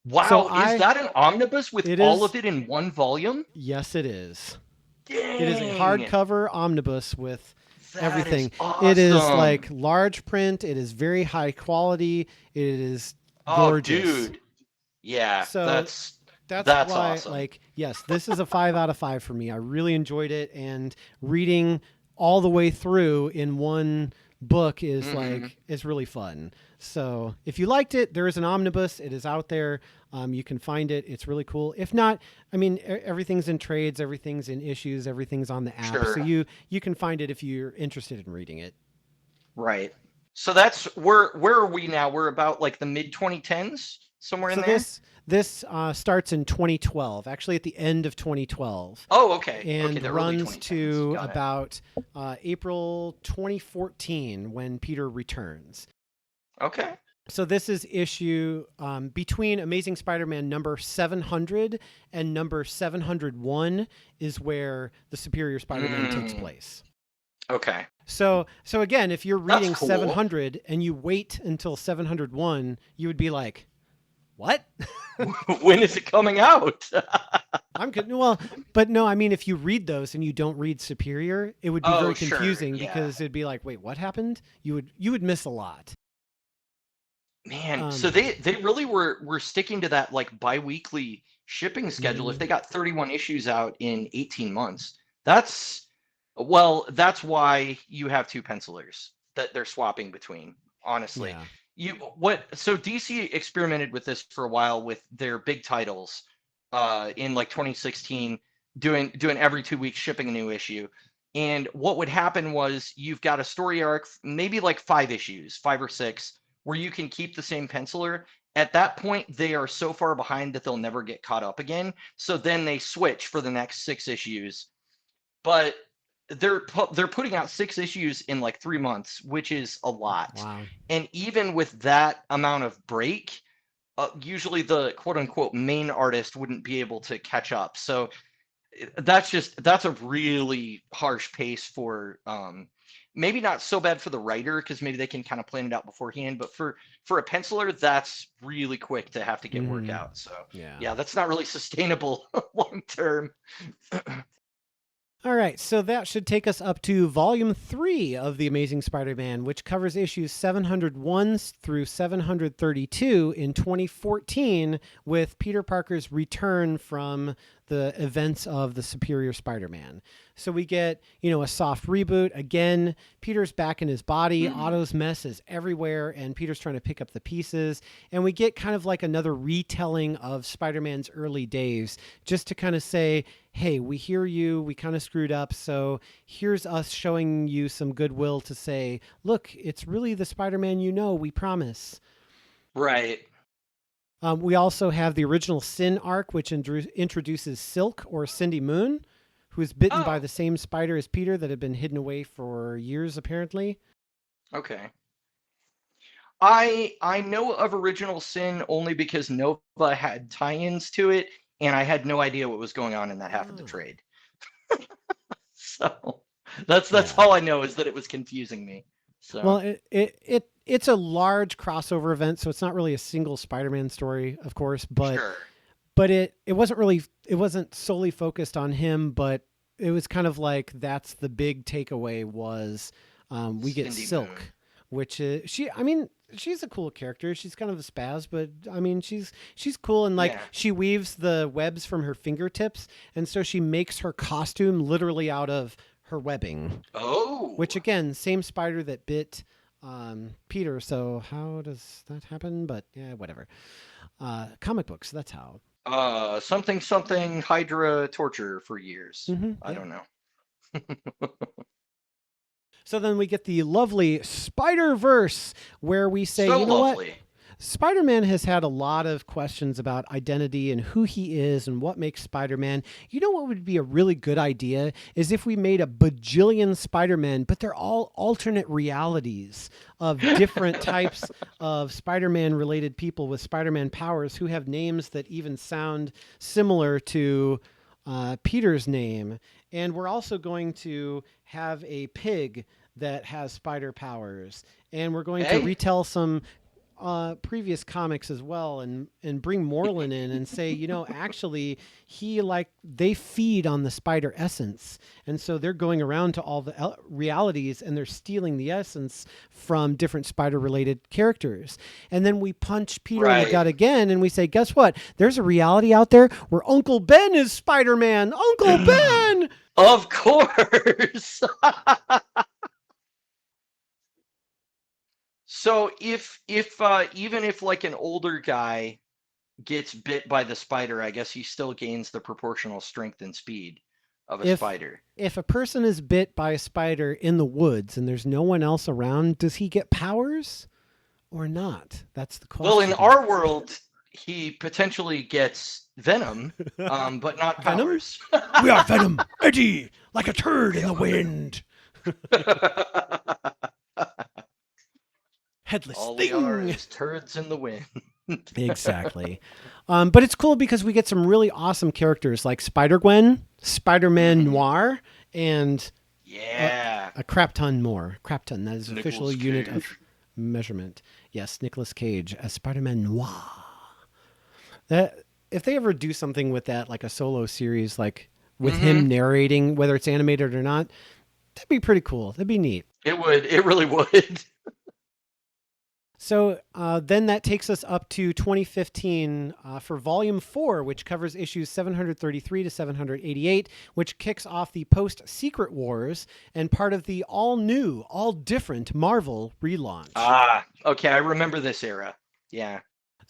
Wow, So is that an omnibus with all of it in one volume? Yes, it is. Dang. It is a hardcover omnibus with everything. Is awesome. It is like large print. It is very high quality. It is gorgeous. Oh, dude. Yeah, so that's why, awesome. like, yes, this is a 5 out of 5 for me. I really enjoyed it, and reading all the way through in one book is is really fun. So if you liked it, there is an omnibus. It is out there. You can find it. It's really cool. If not, I mean, everything's in trades, everything's in issues, everything's on the app. Sure. So you can find it if you're interested in reading it. Right. So that's where are we now? We're about like the mid 2010s, somewhere in there. This starts in 2012, actually at the end of 2012. Oh, okay. And okay, runs to Got it. about April 2014 when Peter returns. Okay. So this is issue between Amazing Spider-Man number 700 and number 701 is where the Superior Spider-Man takes place. Okay. So again, if you're reading cool. 700 and you wait until 701, you would be like, what? When is it coming out? I'm good. Well, but no, I mean, if you read those and you don't read Superior, it would be very confusing because it'd be like, wait, what happened? You would miss a lot. Man, so they really were sticking to that like bi-weekly shipping schedule. If they got 31 issues out in 18 months, that's why you have two pencilers that they're swapping between, honestly. Yeah. So DC experimented with this for a while with their big titles in like 2016, doing every 2 weeks shipping a new issue. And what would happen was you've got a story arc, maybe like 5 issues, 5 or 6, where you can keep the same penciler. At that point, they are so far behind that they'll never get caught up again. So then they switch for the next 6 issues. But they're putting out 6 issues in like 3 months, which is a lot. Wow. And even with that amount of break, usually the quote unquote main artist wouldn't be able to catch up. So that's a really harsh pace for maybe not so bad for the writer, because maybe they can kind of plan it out beforehand, but for a penciler, that's really quick to have to get work out. So yeah, that's not really sustainable long term. All right, so that should take us up to Volume 3 of The Amazing Spider-Man, which covers issues 701 through 732 in 2014, with Peter Parker's return from the events of the Superior Spider-Man. So we get, a soft reboot. Again, Peter's back in his body. Otto's mess is everywhere, and Peter's trying to pick up the pieces. And we get kind of like another retelling of Spider-Man's early days, just to kind of say, hey, we hear you. We kind of screwed up. So here's us showing you some goodwill to say, look, it's really the Spider-Man we promise. Right. We also have the original Sin arc, which introduces Silk, or Cindy Moon, who is bitten by the same spider as Peter that had been hidden away for years, apparently. Okay. I know of Original Sin only because Nova had tie-ins to it, and I had no idea what was going on in that half of the trade. So that's all I know, is that it was confusing me. So. Well, it's a large crossover event, so it's not really a single Spider-Man story, of course, but it wasn't solely focused on him, but it was kind of like that's the big takeaway was we get Cindy Silk, Moon. which is she's a cool character. She's kind of a spaz, but I mean she's cool, and she weaves the webs from her fingertips, and so she makes her costume literally out of her webbing. Oh. Which again, same spider that bit Peter, so how does that happen? But yeah, whatever. Comic books, that's how. Something Hydra torture for years. I don't know. So then we get the lovely Spider-Verse, where we say, So you know lovely. what? Spider-Man has had a lot of questions about identity and who he is and what makes Spider-Man. You know what would be a really good idea is if we made a bajillion Spider-Man, but they're all alternate realities of different types of Spider-Man related people with Spider-Man powers who have names that even sound similar to Peter's name. And we're also going to have a pig that has spider powers. And we're going to retell some previous comics as well and bring Moreland in and say, you know, actually they feed on the spider essence. And so they're going around to all the realities and they're stealing the essence from different spider related characters. And then we punch Peter in the gut again and we say, guess what? There's a reality out there where Uncle Ben is Spider-Man. Uncle Ben! Of course. So if even if like an older guy gets bit by the spider, I guess he still gains the proportional strength and speed of a spider. If a person is bit by a spider in the woods and there's no one else around, does he get powers or not? That's the question. Well, in our world, he potentially gets venom, but not powers. We are Venom, Eddie, like a turd in the wind. Headless All thing. we are is turds in the wind. Exactly. But it's cool because we get some really awesome characters like Spider-Gwen, Spider-Man Noir, and a crap ton more. Crap ton, that is official unit of measurement. Yes, Nicolas Cage as Spider-Man Noir. That if they ever do something with that, like a solo series, like with him narrating, whether it's animated or not, that'd be pretty cool. That'd be neat. It would. It really would. So then that takes us up to 2015 for Volume 4, which covers issues 733 to 788, which kicks off the post-Secret Wars and part of the all-new, all-different Marvel relaunch. Ah, okay. I remember this era. Yeah.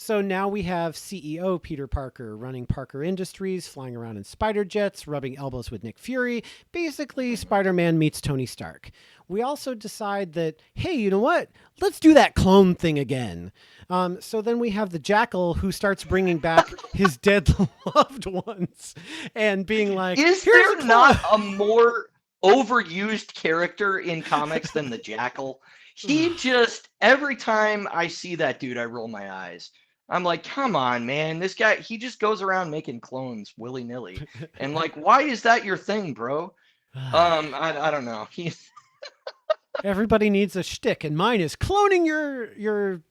So now we have CEO Peter Parker running Parker Industries, flying around in spider jets, rubbing elbows with Nick Fury. Basically, Spider-Man meets Tony Stark. We also decide that, hey, you know what? Let's do that clone thing again. So then we have the Jackal who starts bringing back his dead loved ones and being like, is there not a more overused character in comics than the Jackal? He just, every time I see that dude, I roll my eyes. I'm like, come on, man. This guy, he just goes around making clones willy-nilly. And like, why is that your thing, bro? I don't know. Everybody needs a shtick, and mine is cloning your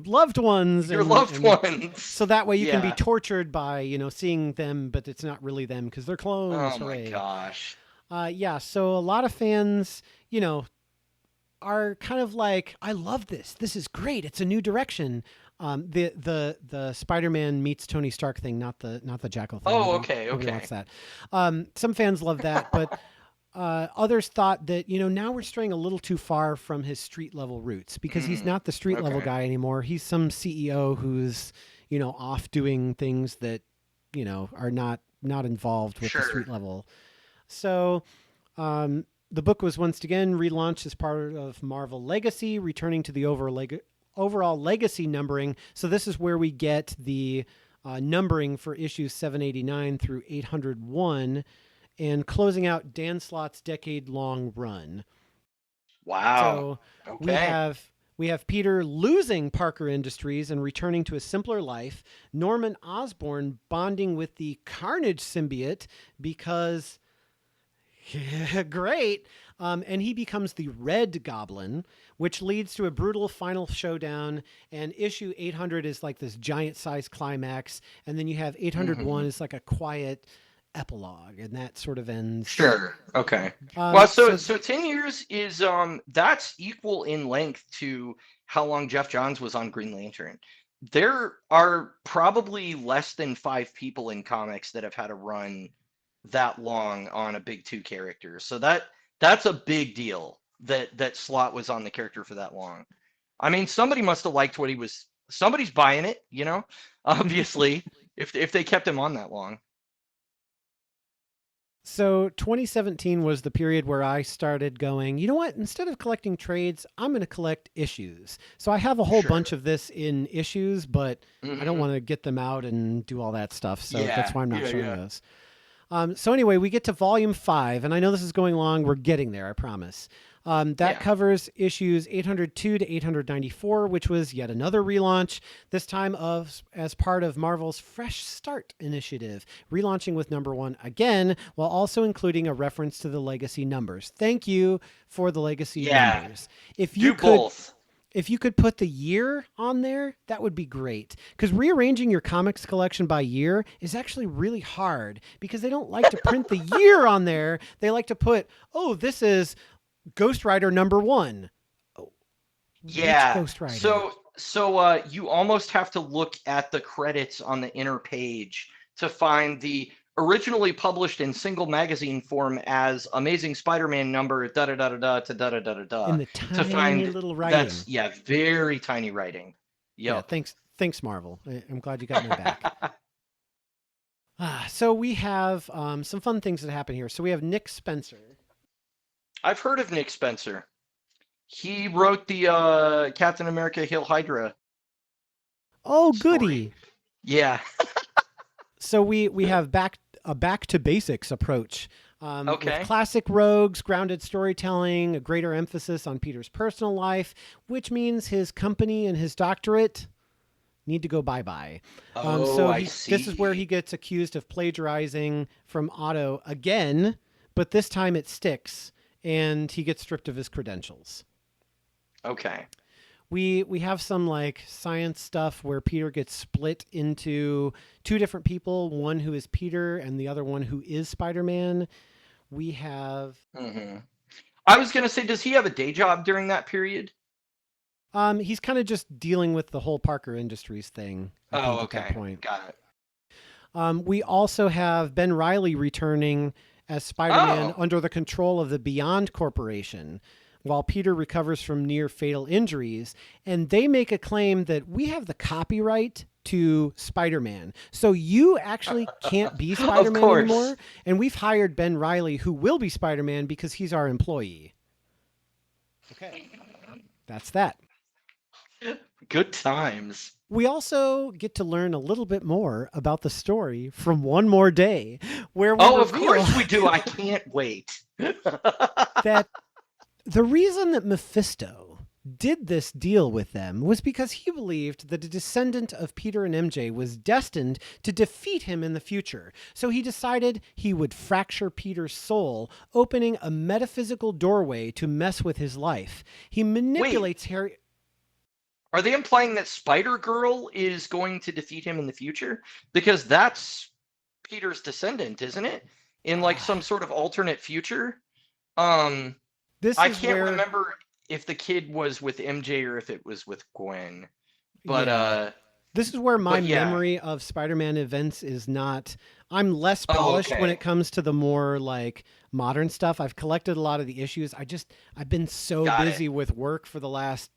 loved ones. Your loved ones. So that way you can be tortured by, seeing them, but it's not really them because they're clones. Oh my gosh. So a lot of fans, are kind of like, I love this. This is great. It's a new direction. The Spider-Man meets Tony Stark thing, not the Jackal thing. Oh, okay. Nobody wants that. Some fans love that, but others thought that, now we're straying a little too far from his street level roots because he's not the street level guy anymore. He's some CEO who's, off doing things that, are not involved with the street level. So, the book was once again relaunched as part of Marvel Legacy, returning to the overall legacy numbering. So this is where we get the numbering for issues 789 through 801 and closing out Dan Slott's decade-long run. Wow. So we have Peter losing Parker Industries and returning to a simpler life. Norman Osborn bonding with the Carnage symbiote because... Yeah, great. And he becomes the Red Goblin, which leads to a brutal final showdown. And issue 800 is like this giant size climax. And then you have 801 is like a quiet epilogue. And that sort of ends. Sure. Okay. Well, so 10 years is, that's equal in length to how long Jeff Johns was on Green Lantern. There are probably less than 5 people in comics that have had a run that long on a big 2 character. So that's a big deal that Slott was on the character for that long. I mean, somebody must have liked what he was. Somebody's buying it, obviously, if they kept him on that long. So 2017 was the period where I started going, you know what? Instead of collecting trades, I'm going to collect issues. So I have a whole bunch of this in issues, but I don't want to get them out and do all that stuff. So that's why I'm not showing those. So anyway, we get to volume 5, and I know this is going long. We're getting there, I promise. That covers issues 802 to 894, which was yet another relaunch, this time as part of Marvel's Fresh Start initiative, relaunching with number 1 again, while also including a reference to the legacy numbers. Thank you for the legacy numbers. If you could put the year on there, that would be great. Because rearranging your comics collection by year is actually really hard because they don't like to print the year on there. They like to put, oh, this is Ghost Rider number 1. Oh, yeah. Ghost Rider? So you almost have to look at the credits on the inner page to find the originally published in single magazine form as Amazing Spider-Man number da da da da da to da da da da da. In the tiny little writing. That's very tiny writing. Yep. Yeah, thanks, Marvel. I'm glad you got me back. So we have some fun things that happen here. So we have Nick Spencer. I've heard of Nick Spencer. He wrote the Captain America Hail Hydra. Oh, story. goody. Yeah. So we have a back to basics approach. With classic rogues, grounded storytelling, a greater emphasis on Peter's personal life, which means his company and his doctorate need to go bye-bye. This is where he gets accused of plagiarizing from Otto again, but this time it sticks. And he gets stripped of his credentials. Okay. We have some like science stuff where Peter gets split into 2 different people, one who is Peter and the other one who is Spider-Man. We have... I was going to say, does he have a day job during that period? He's kind of just dealing with the whole Parker Industries thing. At that point. Got it. We also have Ben Reilly returning as Spider-Man under the control of the Beyond Corporation, while Peter recovers from near-fatal injuries. And they make a claim that we have the copyright to Spider-Man. So you actually can't be Spider-Man anymore. And we've hired Ben Reilly, who will be Spider-Man because he's our employee. Okay. That's that. Good times. We also get to learn a little bit more about the story from One More Day, where we of course we do. I can't wait. That the reason that Mephisto did this deal with them was because he believed that a descendant of Peter and MJ was destined to defeat him in the future. So he decided he would fracture Peter's soul, opening a metaphysical doorway to mess with his life. He manipulates Harry... Are they implying that Spider-Girl is going to defeat him in the future? Because that's Peter's descendant, isn't it? In like some sort of alternate future? I can't remember if the kid was with MJ or if it was with Gwen. But this is where my memory of Spider-Man events is not... I'm less polished when it comes to the more like modern stuff. I've collected a lot of the issues. I've been so busy with work for the last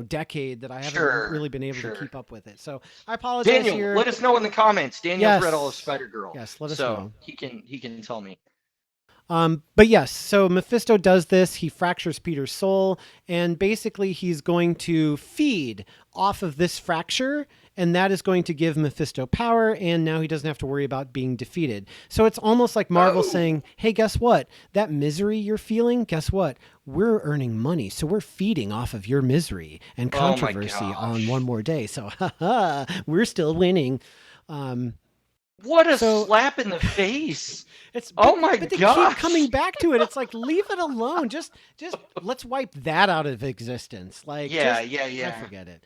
decade that I haven't really been able to keep up with it. So I apologize. Daniel, here. Let us know in the comments. Daniel's read all of Spider-Girl. Yes, let us know. He can tell me. But yes, so Mephisto does this. He fractures Peter's soul, and basically he's going to feed off of this fracture, and that is going to give Mephisto power, and now he doesn't have to worry about being defeated. So it's almost like Marvel saying, hey, guess what? That misery you're feeling, guess what? We're earning money, so we're feeding off of your misery and controversy on One More Day. So, we're still winning. What a slap in the face. But they keep coming back to it. It's like, leave it alone. Just let's wipe that out of existence. Like, I forget it.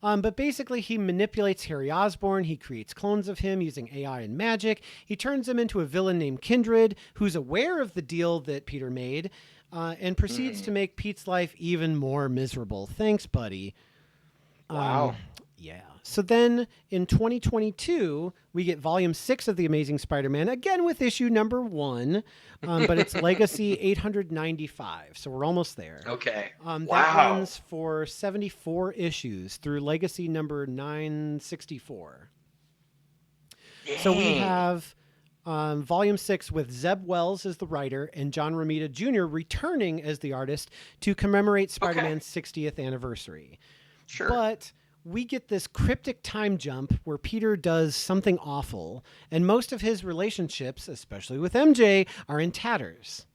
But basically, he manipulates Harry Osborn. He creates clones of him using AI and magic. He turns him into a villain named Kindred, who's aware of the deal that Peter made, and proceeds to make Pete's life even more miserable. Thanks, buddy. Wow. Yeah. So then in 2022, we get volume 6 of The Amazing Spider-Man, again with issue number 1, but it's Legacy 895. So we're almost there. Okay. That runs for 74 issues through Legacy number 964. Dang. So we have Volume 6 with Zeb Wells as the writer and John Romita Jr. returning as the artist to commemorate Spider-Man's 60th anniversary. Sure. But we get this cryptic time jump where Peter does something awful, and most of his relationships, especially with MJ, are in tatters.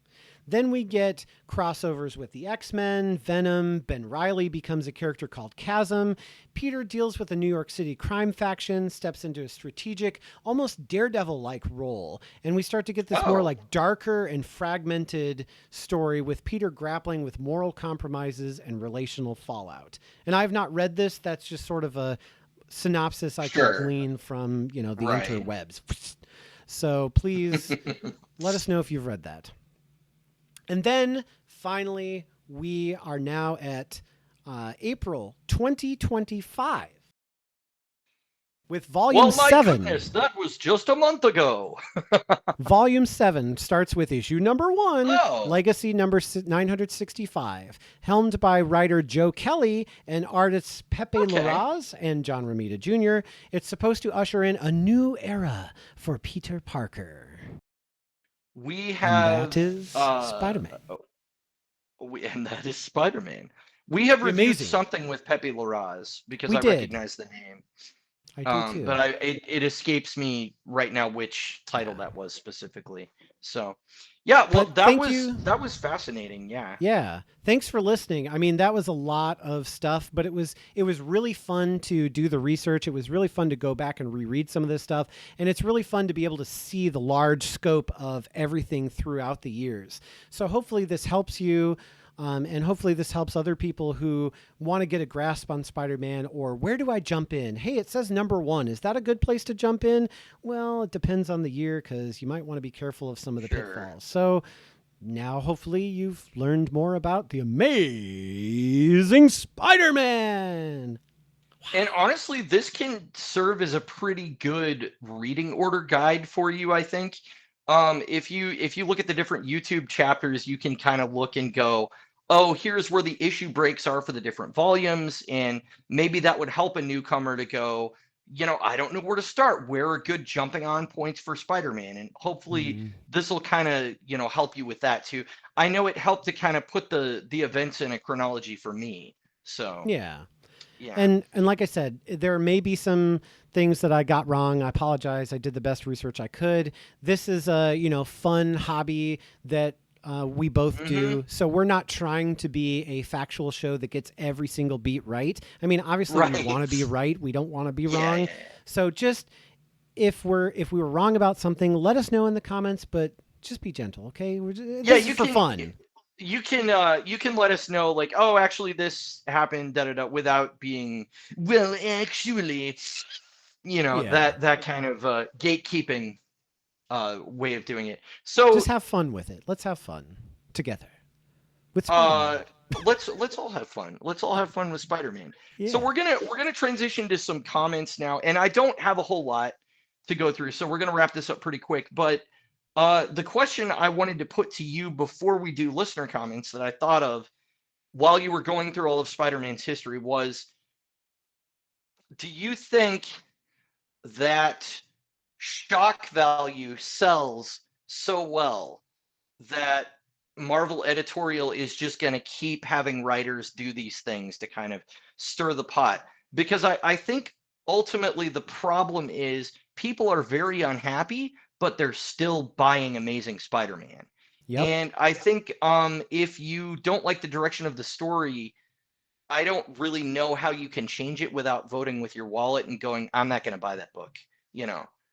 Then we get crossovers with the X-Men, Venom, Ben Reilly becomes a character called Chasm, Peter deals with a New York City crime faction, steps into a strategic, almost Daredevil-like role, and we start to get this more like darker and fragmented story with Peter grappling with moral compromises and relational fallout. And I've not read this, that's just sort of a synopsis I can glean from, the interwebs. So please let us know if you've read that. And then, finally, we are now at April 2025 with Volume 7. Well, my goodness, that was just a month ago. Volume 7 starts with issue number 1, Legacy number 965, helmed by writer Joe Kelly and artists Pepe Larraz and John Romita Jr. It's supposed to usher in a new era for Peter Parker. We have... And that is Spider-Man. And that is Spider-Man. We have reviewed something with Pepe Larraz because I recognize the name. I do too. But it escapes me right now which title that was specifically. So, yeah, well, that was fascinating. Yeah. Yeah. Thanks for listening. I mean, that was a lot of stuff, but it was really fun to do the research. It was really fun to go back and reread some of this stuff. And it's really fun to be able to see the large scope of everything throughout the years. So hopefully this helps you. And hopefully this helps other people who want to get a grasp on Spider-Man, or where do I jump in? Hey, it says number 1. Is that a good place to jump in? Well, it depends on the year because you might want to be careful of some of the pitfalls. So now hopefully you've learned more about the amazing Spider-Man. Wow. And honestly, this can serve as a pretty good reading order guide for you, I think. If you look at the different YouTube chapters, you can kind of look and go, oh, here's where the issue breaks are for the different volumes. And maybe that would help a newcomer to go, I don't know where to start. Where are good jumping on points for Spider-Man? And hopefully this will kind of, help you with that too. I know it helped to kind of put the events in a chronology for me. So, yeah. And like I said, there may be some things that I got wrong. I apologize. I did the best research I could. This is a, fun hobby that we both do. So we're not trying to be a factual show that gets every single beat right. I mean, obviously we want to be right. We don't want to be wrong. So just if we were wrong about something, let us know in the comments, but just be gentle. Okay. This is for fun. You can let us know, like, oh, actually this happened, without being, well, actually, that kind of gatekeeping way of doing it. So just have fun with it. Let's have fun together with Spider-Man. Let's all have fun. Let's all have fun with Spider-Man. Yeah. So we're gonna transition to some comments now, and I don't have a whole lot to go through, so we're gonna wrap this up pretty quick, but. The question I wanted to put to you before we do listener comments that I thought of while you were going through all of Spider-Man's history was, do you think that shock value sells so well that Marvel editorial is just going to keep having writers do these things to kind of stir the pot? Because I think ultimately the problem is people are very unhappy, but they're still buying Amazing Spider-Man. Yep. And I think if you don't like the direction of the story, I don't really know how you can change it without voting with your wallet and going, I'm not going to buy that book,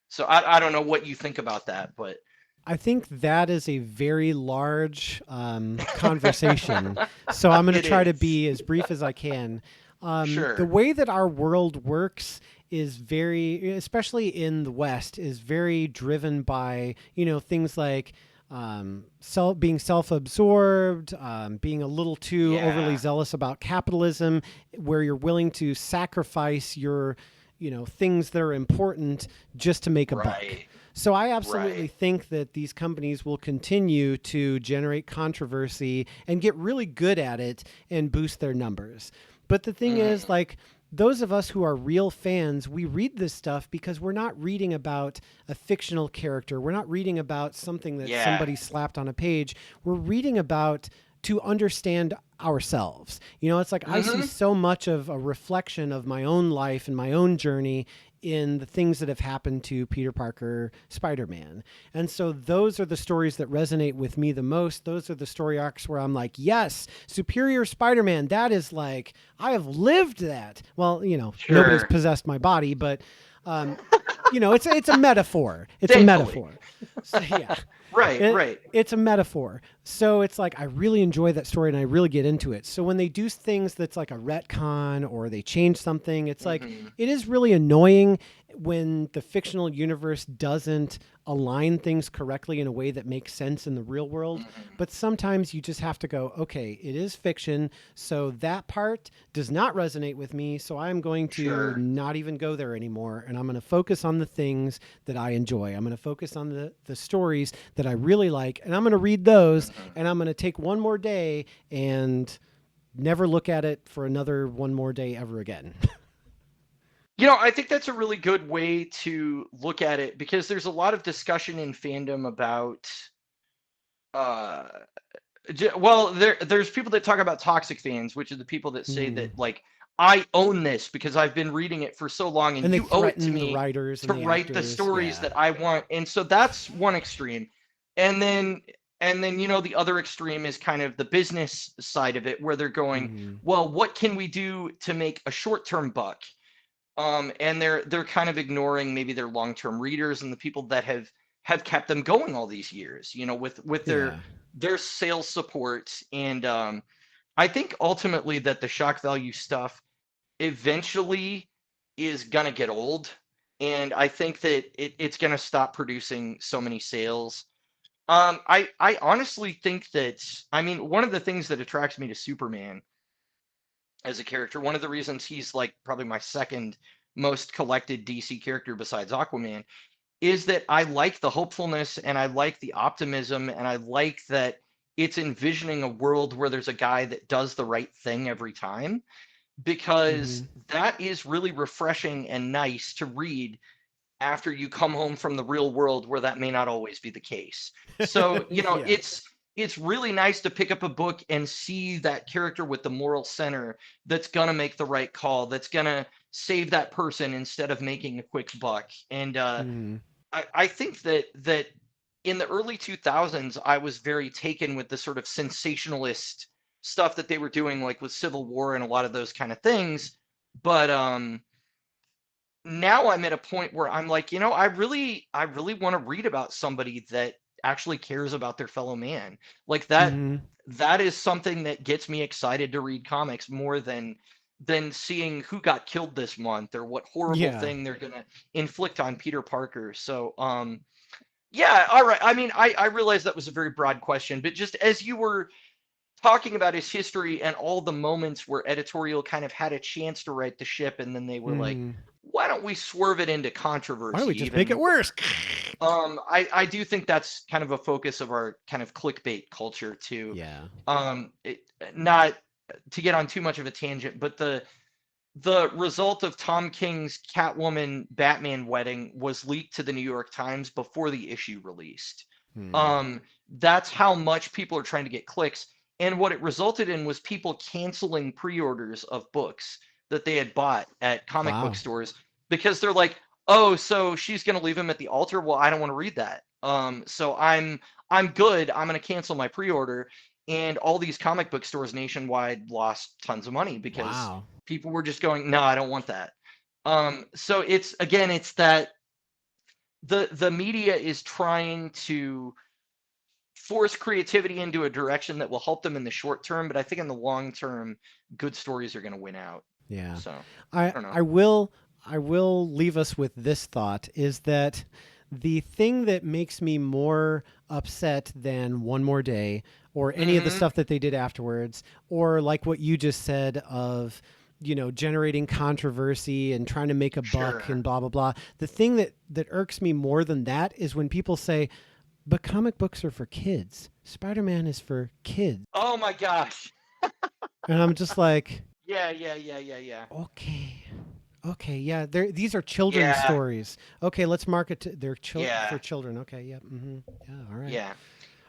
So I don't know what you think about that, but I think that is a very large conversation. So I'm going to try to be as brief as I can. Sure. The way that our world works is very, especially in the West, is very driven by, things like being self-absorbed, being a little too overly zealous about capitalism, where you're willing to sacrifice your, things that are important just to make a buck. So I absolutely think that these companies will continue to generate controversy and get really good at it and boost their numbers. But the thing is, like, those of us who are real fans, we read this stuff because we're not reading about a fictional character. We're not reading about something that somebody slapped on a page. We're reading about to understand ourselves. You know, it's like I see so much of a reflection of my own life and my own journey in the things that have happened to Peter Parker, Spider-Man. And so those are the stories that resonate with me the most. Those are the story arcs where I'm like, yes, Superior Spider-Man, that is like, I have lived that. Well, you know, nobody's possessed my body, but, you know, it's a metaphor. It's a metaphor. So, yeah. Right. It's a metaphor. So it's like, I really enjoy that story and I really get into it. So when they do things that's like a retcon or they change something, it's like, it is really annoying when the fictional universe doesn't align things correctly in a way that makes sense in the real world. But sometimes you just have to go, okay, it is fiction. So that part does not resonate with me. So I'm going to not even go there anymore. And I'm going to focus on the things that I enjoy. I'm going to focus on the stories that I really like. And I'm going to read those and I'm going to take one more day and never look at it for another one more day ever again. You know, I think that's a really good way to look at it because there's a lot of discussion in fandom about, there's people that talk about toxic fans, which are the people that say that, like, I own this because I've been reading it for so long and you owe it to me the writers to write the stories that I want. And so that's one extreme. And then, you know, the other extreme is kind of the business side of it where they're going, well, what can we do to make a short-term buck? And they're kind of ignoring maybe their long-term readers and the people that have kept them going all these years, you know, with their sales support. And I think ultimately that the shock value stuff eventually is gonna get old, and I think that it's gonna stop producing so many sales. I honestly think that, I mean, one of the things that attracts me to Superman as a character, one of the reasons he's like probably my second most collected DC character besides Aquaman, is that I like the hopefulness and I like the optimism and I like that it's envisioning a world where there's a guy that does the right thing every time, because that is really refreshing and nice to read after you come home from the real world where that may not always be the case. So, you know, it's really nice to pick up a book and see that character with the moral center that's going to make the right call, that's going to save that person instead of making a quick buck. And I think that in the early 2000s, I was very taken with the sort of sensationalist stuff that they were doing, like with Civil War and a lot of those kind of things. But now I'm at a point where I'm like, you know, I really want to read about somebody that actually cares about their fellow man. Like that that is something that gets me excited to read comics more than seeing who got killed this month or what horrible thing they're gonna inflict on Peter Parker. So yeah, all right. I mean, I realize that was a very broad question, but just as you were talking about his history and all the moments where editorial kind of had a chance to right the ship and then they were like, why don't we swerve it into controversy? Why don't we just make it worse? I do think that's kind of a focus of our kind of clickbait culture too. Yeah. Not to get on too much of a tangent, but the result of Tom King's Catwoman Batman wedding was leaked to the New York Times before the issue released. That's how much people are trying to get clicks. And what it resulted in was people canceling pre-orders of books that they had bought at comic book stores because they're like, oh, so she's going to leave him at the altar? Well, I don't want to read that. So I'm good. I'm going to cancel my pre-order. And all these comic book stores nationwide lost tons of money because people were just going, no, I don't want that. So it's that the media is trying to force creativity into a direction that will help them in the short term, but I think in the long term, good stories are going to win out. Yeah. So I don't know. I will leave us with this thought is that the thing that makes me more upset than One More Day or any of the stuff that they did afterwards, or like what you just said of, you know, generating controversy and trying to make a buck and blah, blah, blah. The thing that irks me more than that is when people say, but comic books are for kids. Spider-Man is for kids. Oh my gosh. And I'm just like, yeah. okay. Okay, yeah, these are children's Yeah. stories. Okay, let's market Yeah. for children. Okay, yeah, yeah, all right. Yeah.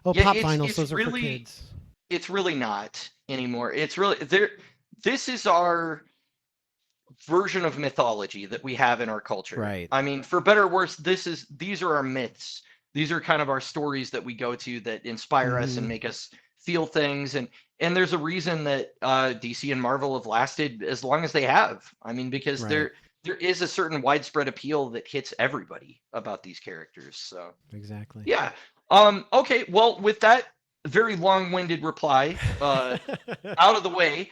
Oh, Yeah, pop it's vinyls, it's those are for really kids. it's really not anymore. It's really there. This is our version of mythology that we have in our culture. Right. I mean, for better or worse, these are our myths. These are kind of our stories that we go to that inspire us and Mhm. make us feel things. And there's a reason that DC and Marvel have lasted as long as they have. I mean, because Right. there is a certain widespread appeal that hits everybody about these characters. So Exactly. yeah. Okay. Well, with that very long-winded reply out of the way,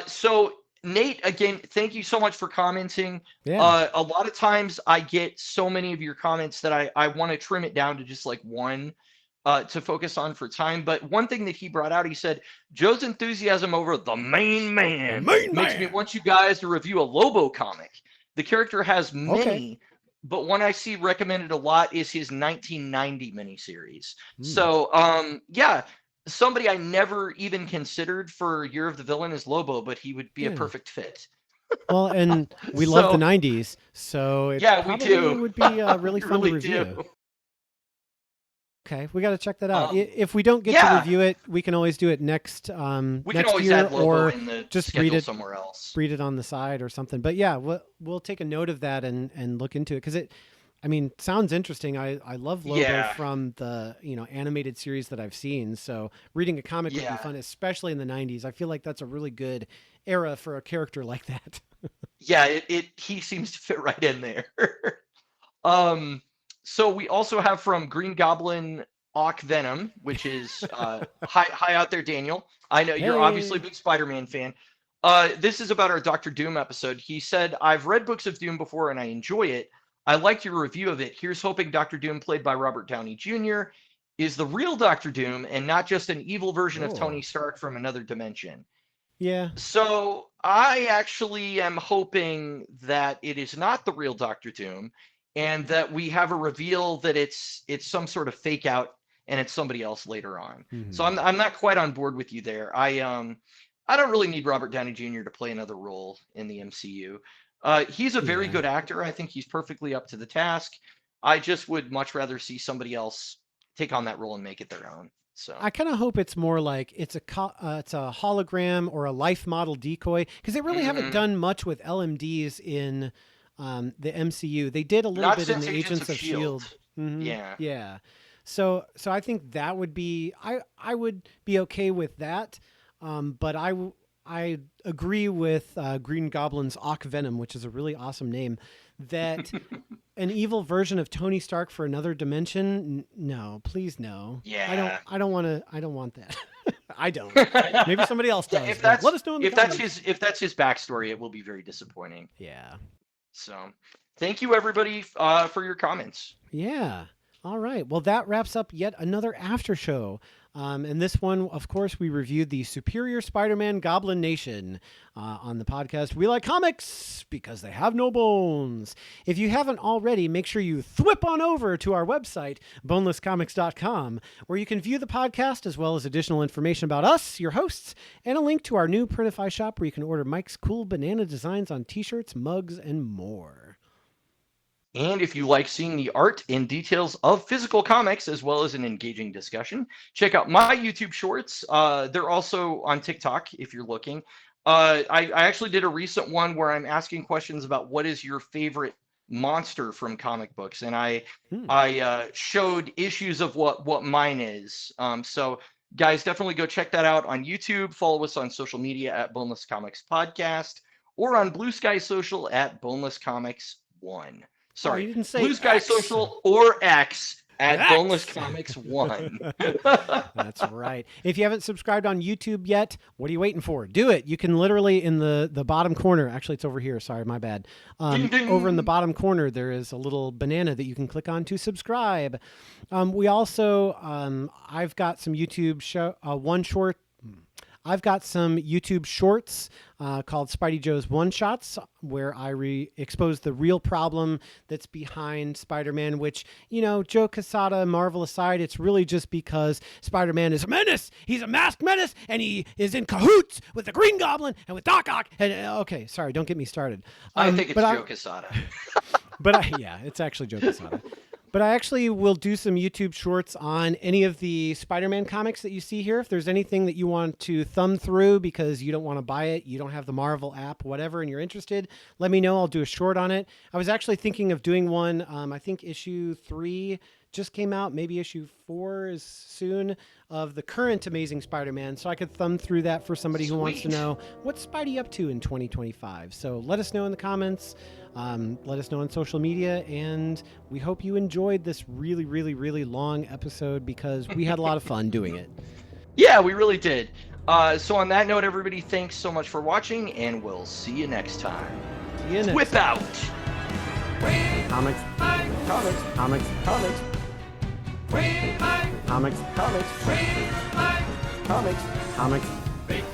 so Nate, again, thank you so much for commenting. Yeah. A lot of times I get so many of your comments that I want to trim it down to just like one to focus on for time. But one thing that he brought out, he said, Joe's enthusiasm over the main man makes me want you guys to review a Lobo comic. The character has many, but one I see recommended a lot is his 1990 miniseries. So, yeah, somebody I never even considered for Year of the Villain is Lobo, but he would be a Yeah. perfect fit. Well, and we love the So- 90s, so it Yeah, we probably do. would be really We fun really to review. do. Okay, we got to check that out. Um, If we don't get to yeah. review it, we can always do it next We can next always year, add Lobo or in the just schedule read it somewhere else. read it on the side or something. But yeah, we'll take a note of that and look into it, because I mean, sounds interesting. I love Lobo Yeah. from the animated series that I've seen. So reading a comic would Yeah. be fun, especially in the 90s. I feel like that's a really good era for a character like that. Yeah, he seems to fit right in there. So we also have from Green Goblin Ock Venom, which is hi out there, Daniel. I know you're obviously a Hey. big Spider-Man fan. This is about our Doctor Doom episode. He said, I've read books of Doom before and I enjoy it. I liked your review of it. Here's hoping Doctor Doom, played by Robert Downey Jr., is the real Doctor Doom and not just an evil version of Oh. Tony Stark from another dimension. Yeah. So I actually am hoping that it is not the real Doctor Doom, and that we have a reveal that it's some sort of fake out and it's somebody else later on. So I'm not quite on board with you there. I don't really need Robert Downey Jr. to play another role in the MCU. He's a very Yeah. good actor. I think he's perfectly up to the task. I just would much rather see somebody else take on that role and make it their own. So I kind of hope it's more like it's a hologram or a life model decoy, because they really haven't done much with LMDs in the MCU. They did a little Not bit in since the Agents of Shield. Yeah. Yeah. So I think that would be I would be okay with that. But I agree with Green Goblin's Ock Venom, which is a really awesome name, that an evil version of Tony Stark for another dimension. No, please no. Yeah. I don't want that. I don't. Maybe somebody else does. If but that's let us know in the comments. if that's his backstory, it will be very disappointing. Yeah. So, thank you everybody for your comments. Yeah. All right. Well, that wraps up yet another after show. And this one, of course, we reviewed the Superior Spider-Man Goblin Nation on the podcast. We like comics because they have no bones. If you haven't already, make sure you thwip on over to our website, bonelesscomics.com, where you can view the podcast as well as additional information about us, your hosts, and a link to our new Printify shop where you can order Mike's cool banana designs on t-shirts, mugs, and more. And if you like seeing the art and details of physical comics, as well as an engaging discussion, check out my YouTube shorts. They're also on TikTok if you're looking. I actually did a recent one where I'm asking questions about what is your favorite monster from comic books, and I showed issues of what mine is. So guys, definitely go check that out on YouTube. Follow us on social media at Boneless Comics Podcast, or on Blue Sky Social at Boneless Comics 1. Sorry, you didn't say Blue Sky X. Social or X at X. Boneless Comics 1. That's right. If you haven't subscribed on YouTube yet, what are you waiting for? Do it. You can literally in the bottom corner. Actually, it's over here. Sorry, my bad. Ding, ding. Over in the bottom corner, there is a little banana that you can click on to subscribe. We also, I've got some YouTube show, one short. I've got some YouTube shorts called Spidey Joe's One Shots, where I expose the real problem that's behind Spider-Man, which, Joe Quesada, Marvel aside, it's really just because Spider-Man is a menace. He's a masked menace, and he is in cahoots with the Green Goblin and with Doc Ock. And okay, sorry, don't get me started. I think it's Joe Quesada. Yeah, it's actually Joe Quesada. But I actually will do some YouTube shorts on any of the Spider-Man comics that you see here. If there's anything that you want to thumb through because you don't want to buy it, you don't have the Marvel app, whatever, and you're interested, let me know. I'll do a short on it. I was actually thinking of doing one. I think issue 3 just came out. Maybe issue 4 is soon, of the current Amazing Spider-Man. So I could thumb through that for somebody who wants to know what's Spidey up to in 2025. So let us know in the comments. Let us know on social media, and we hope you enjoyed this really, really, really long episode because we had a lot of fun doing it. Yeah, we really did. So on that note, everybody, thanks so much for watching, and we'll see you next time. See you next Whip time. out! Comics. Comics. Comics. Comics. Comics. Comics. Comics. Comics. Big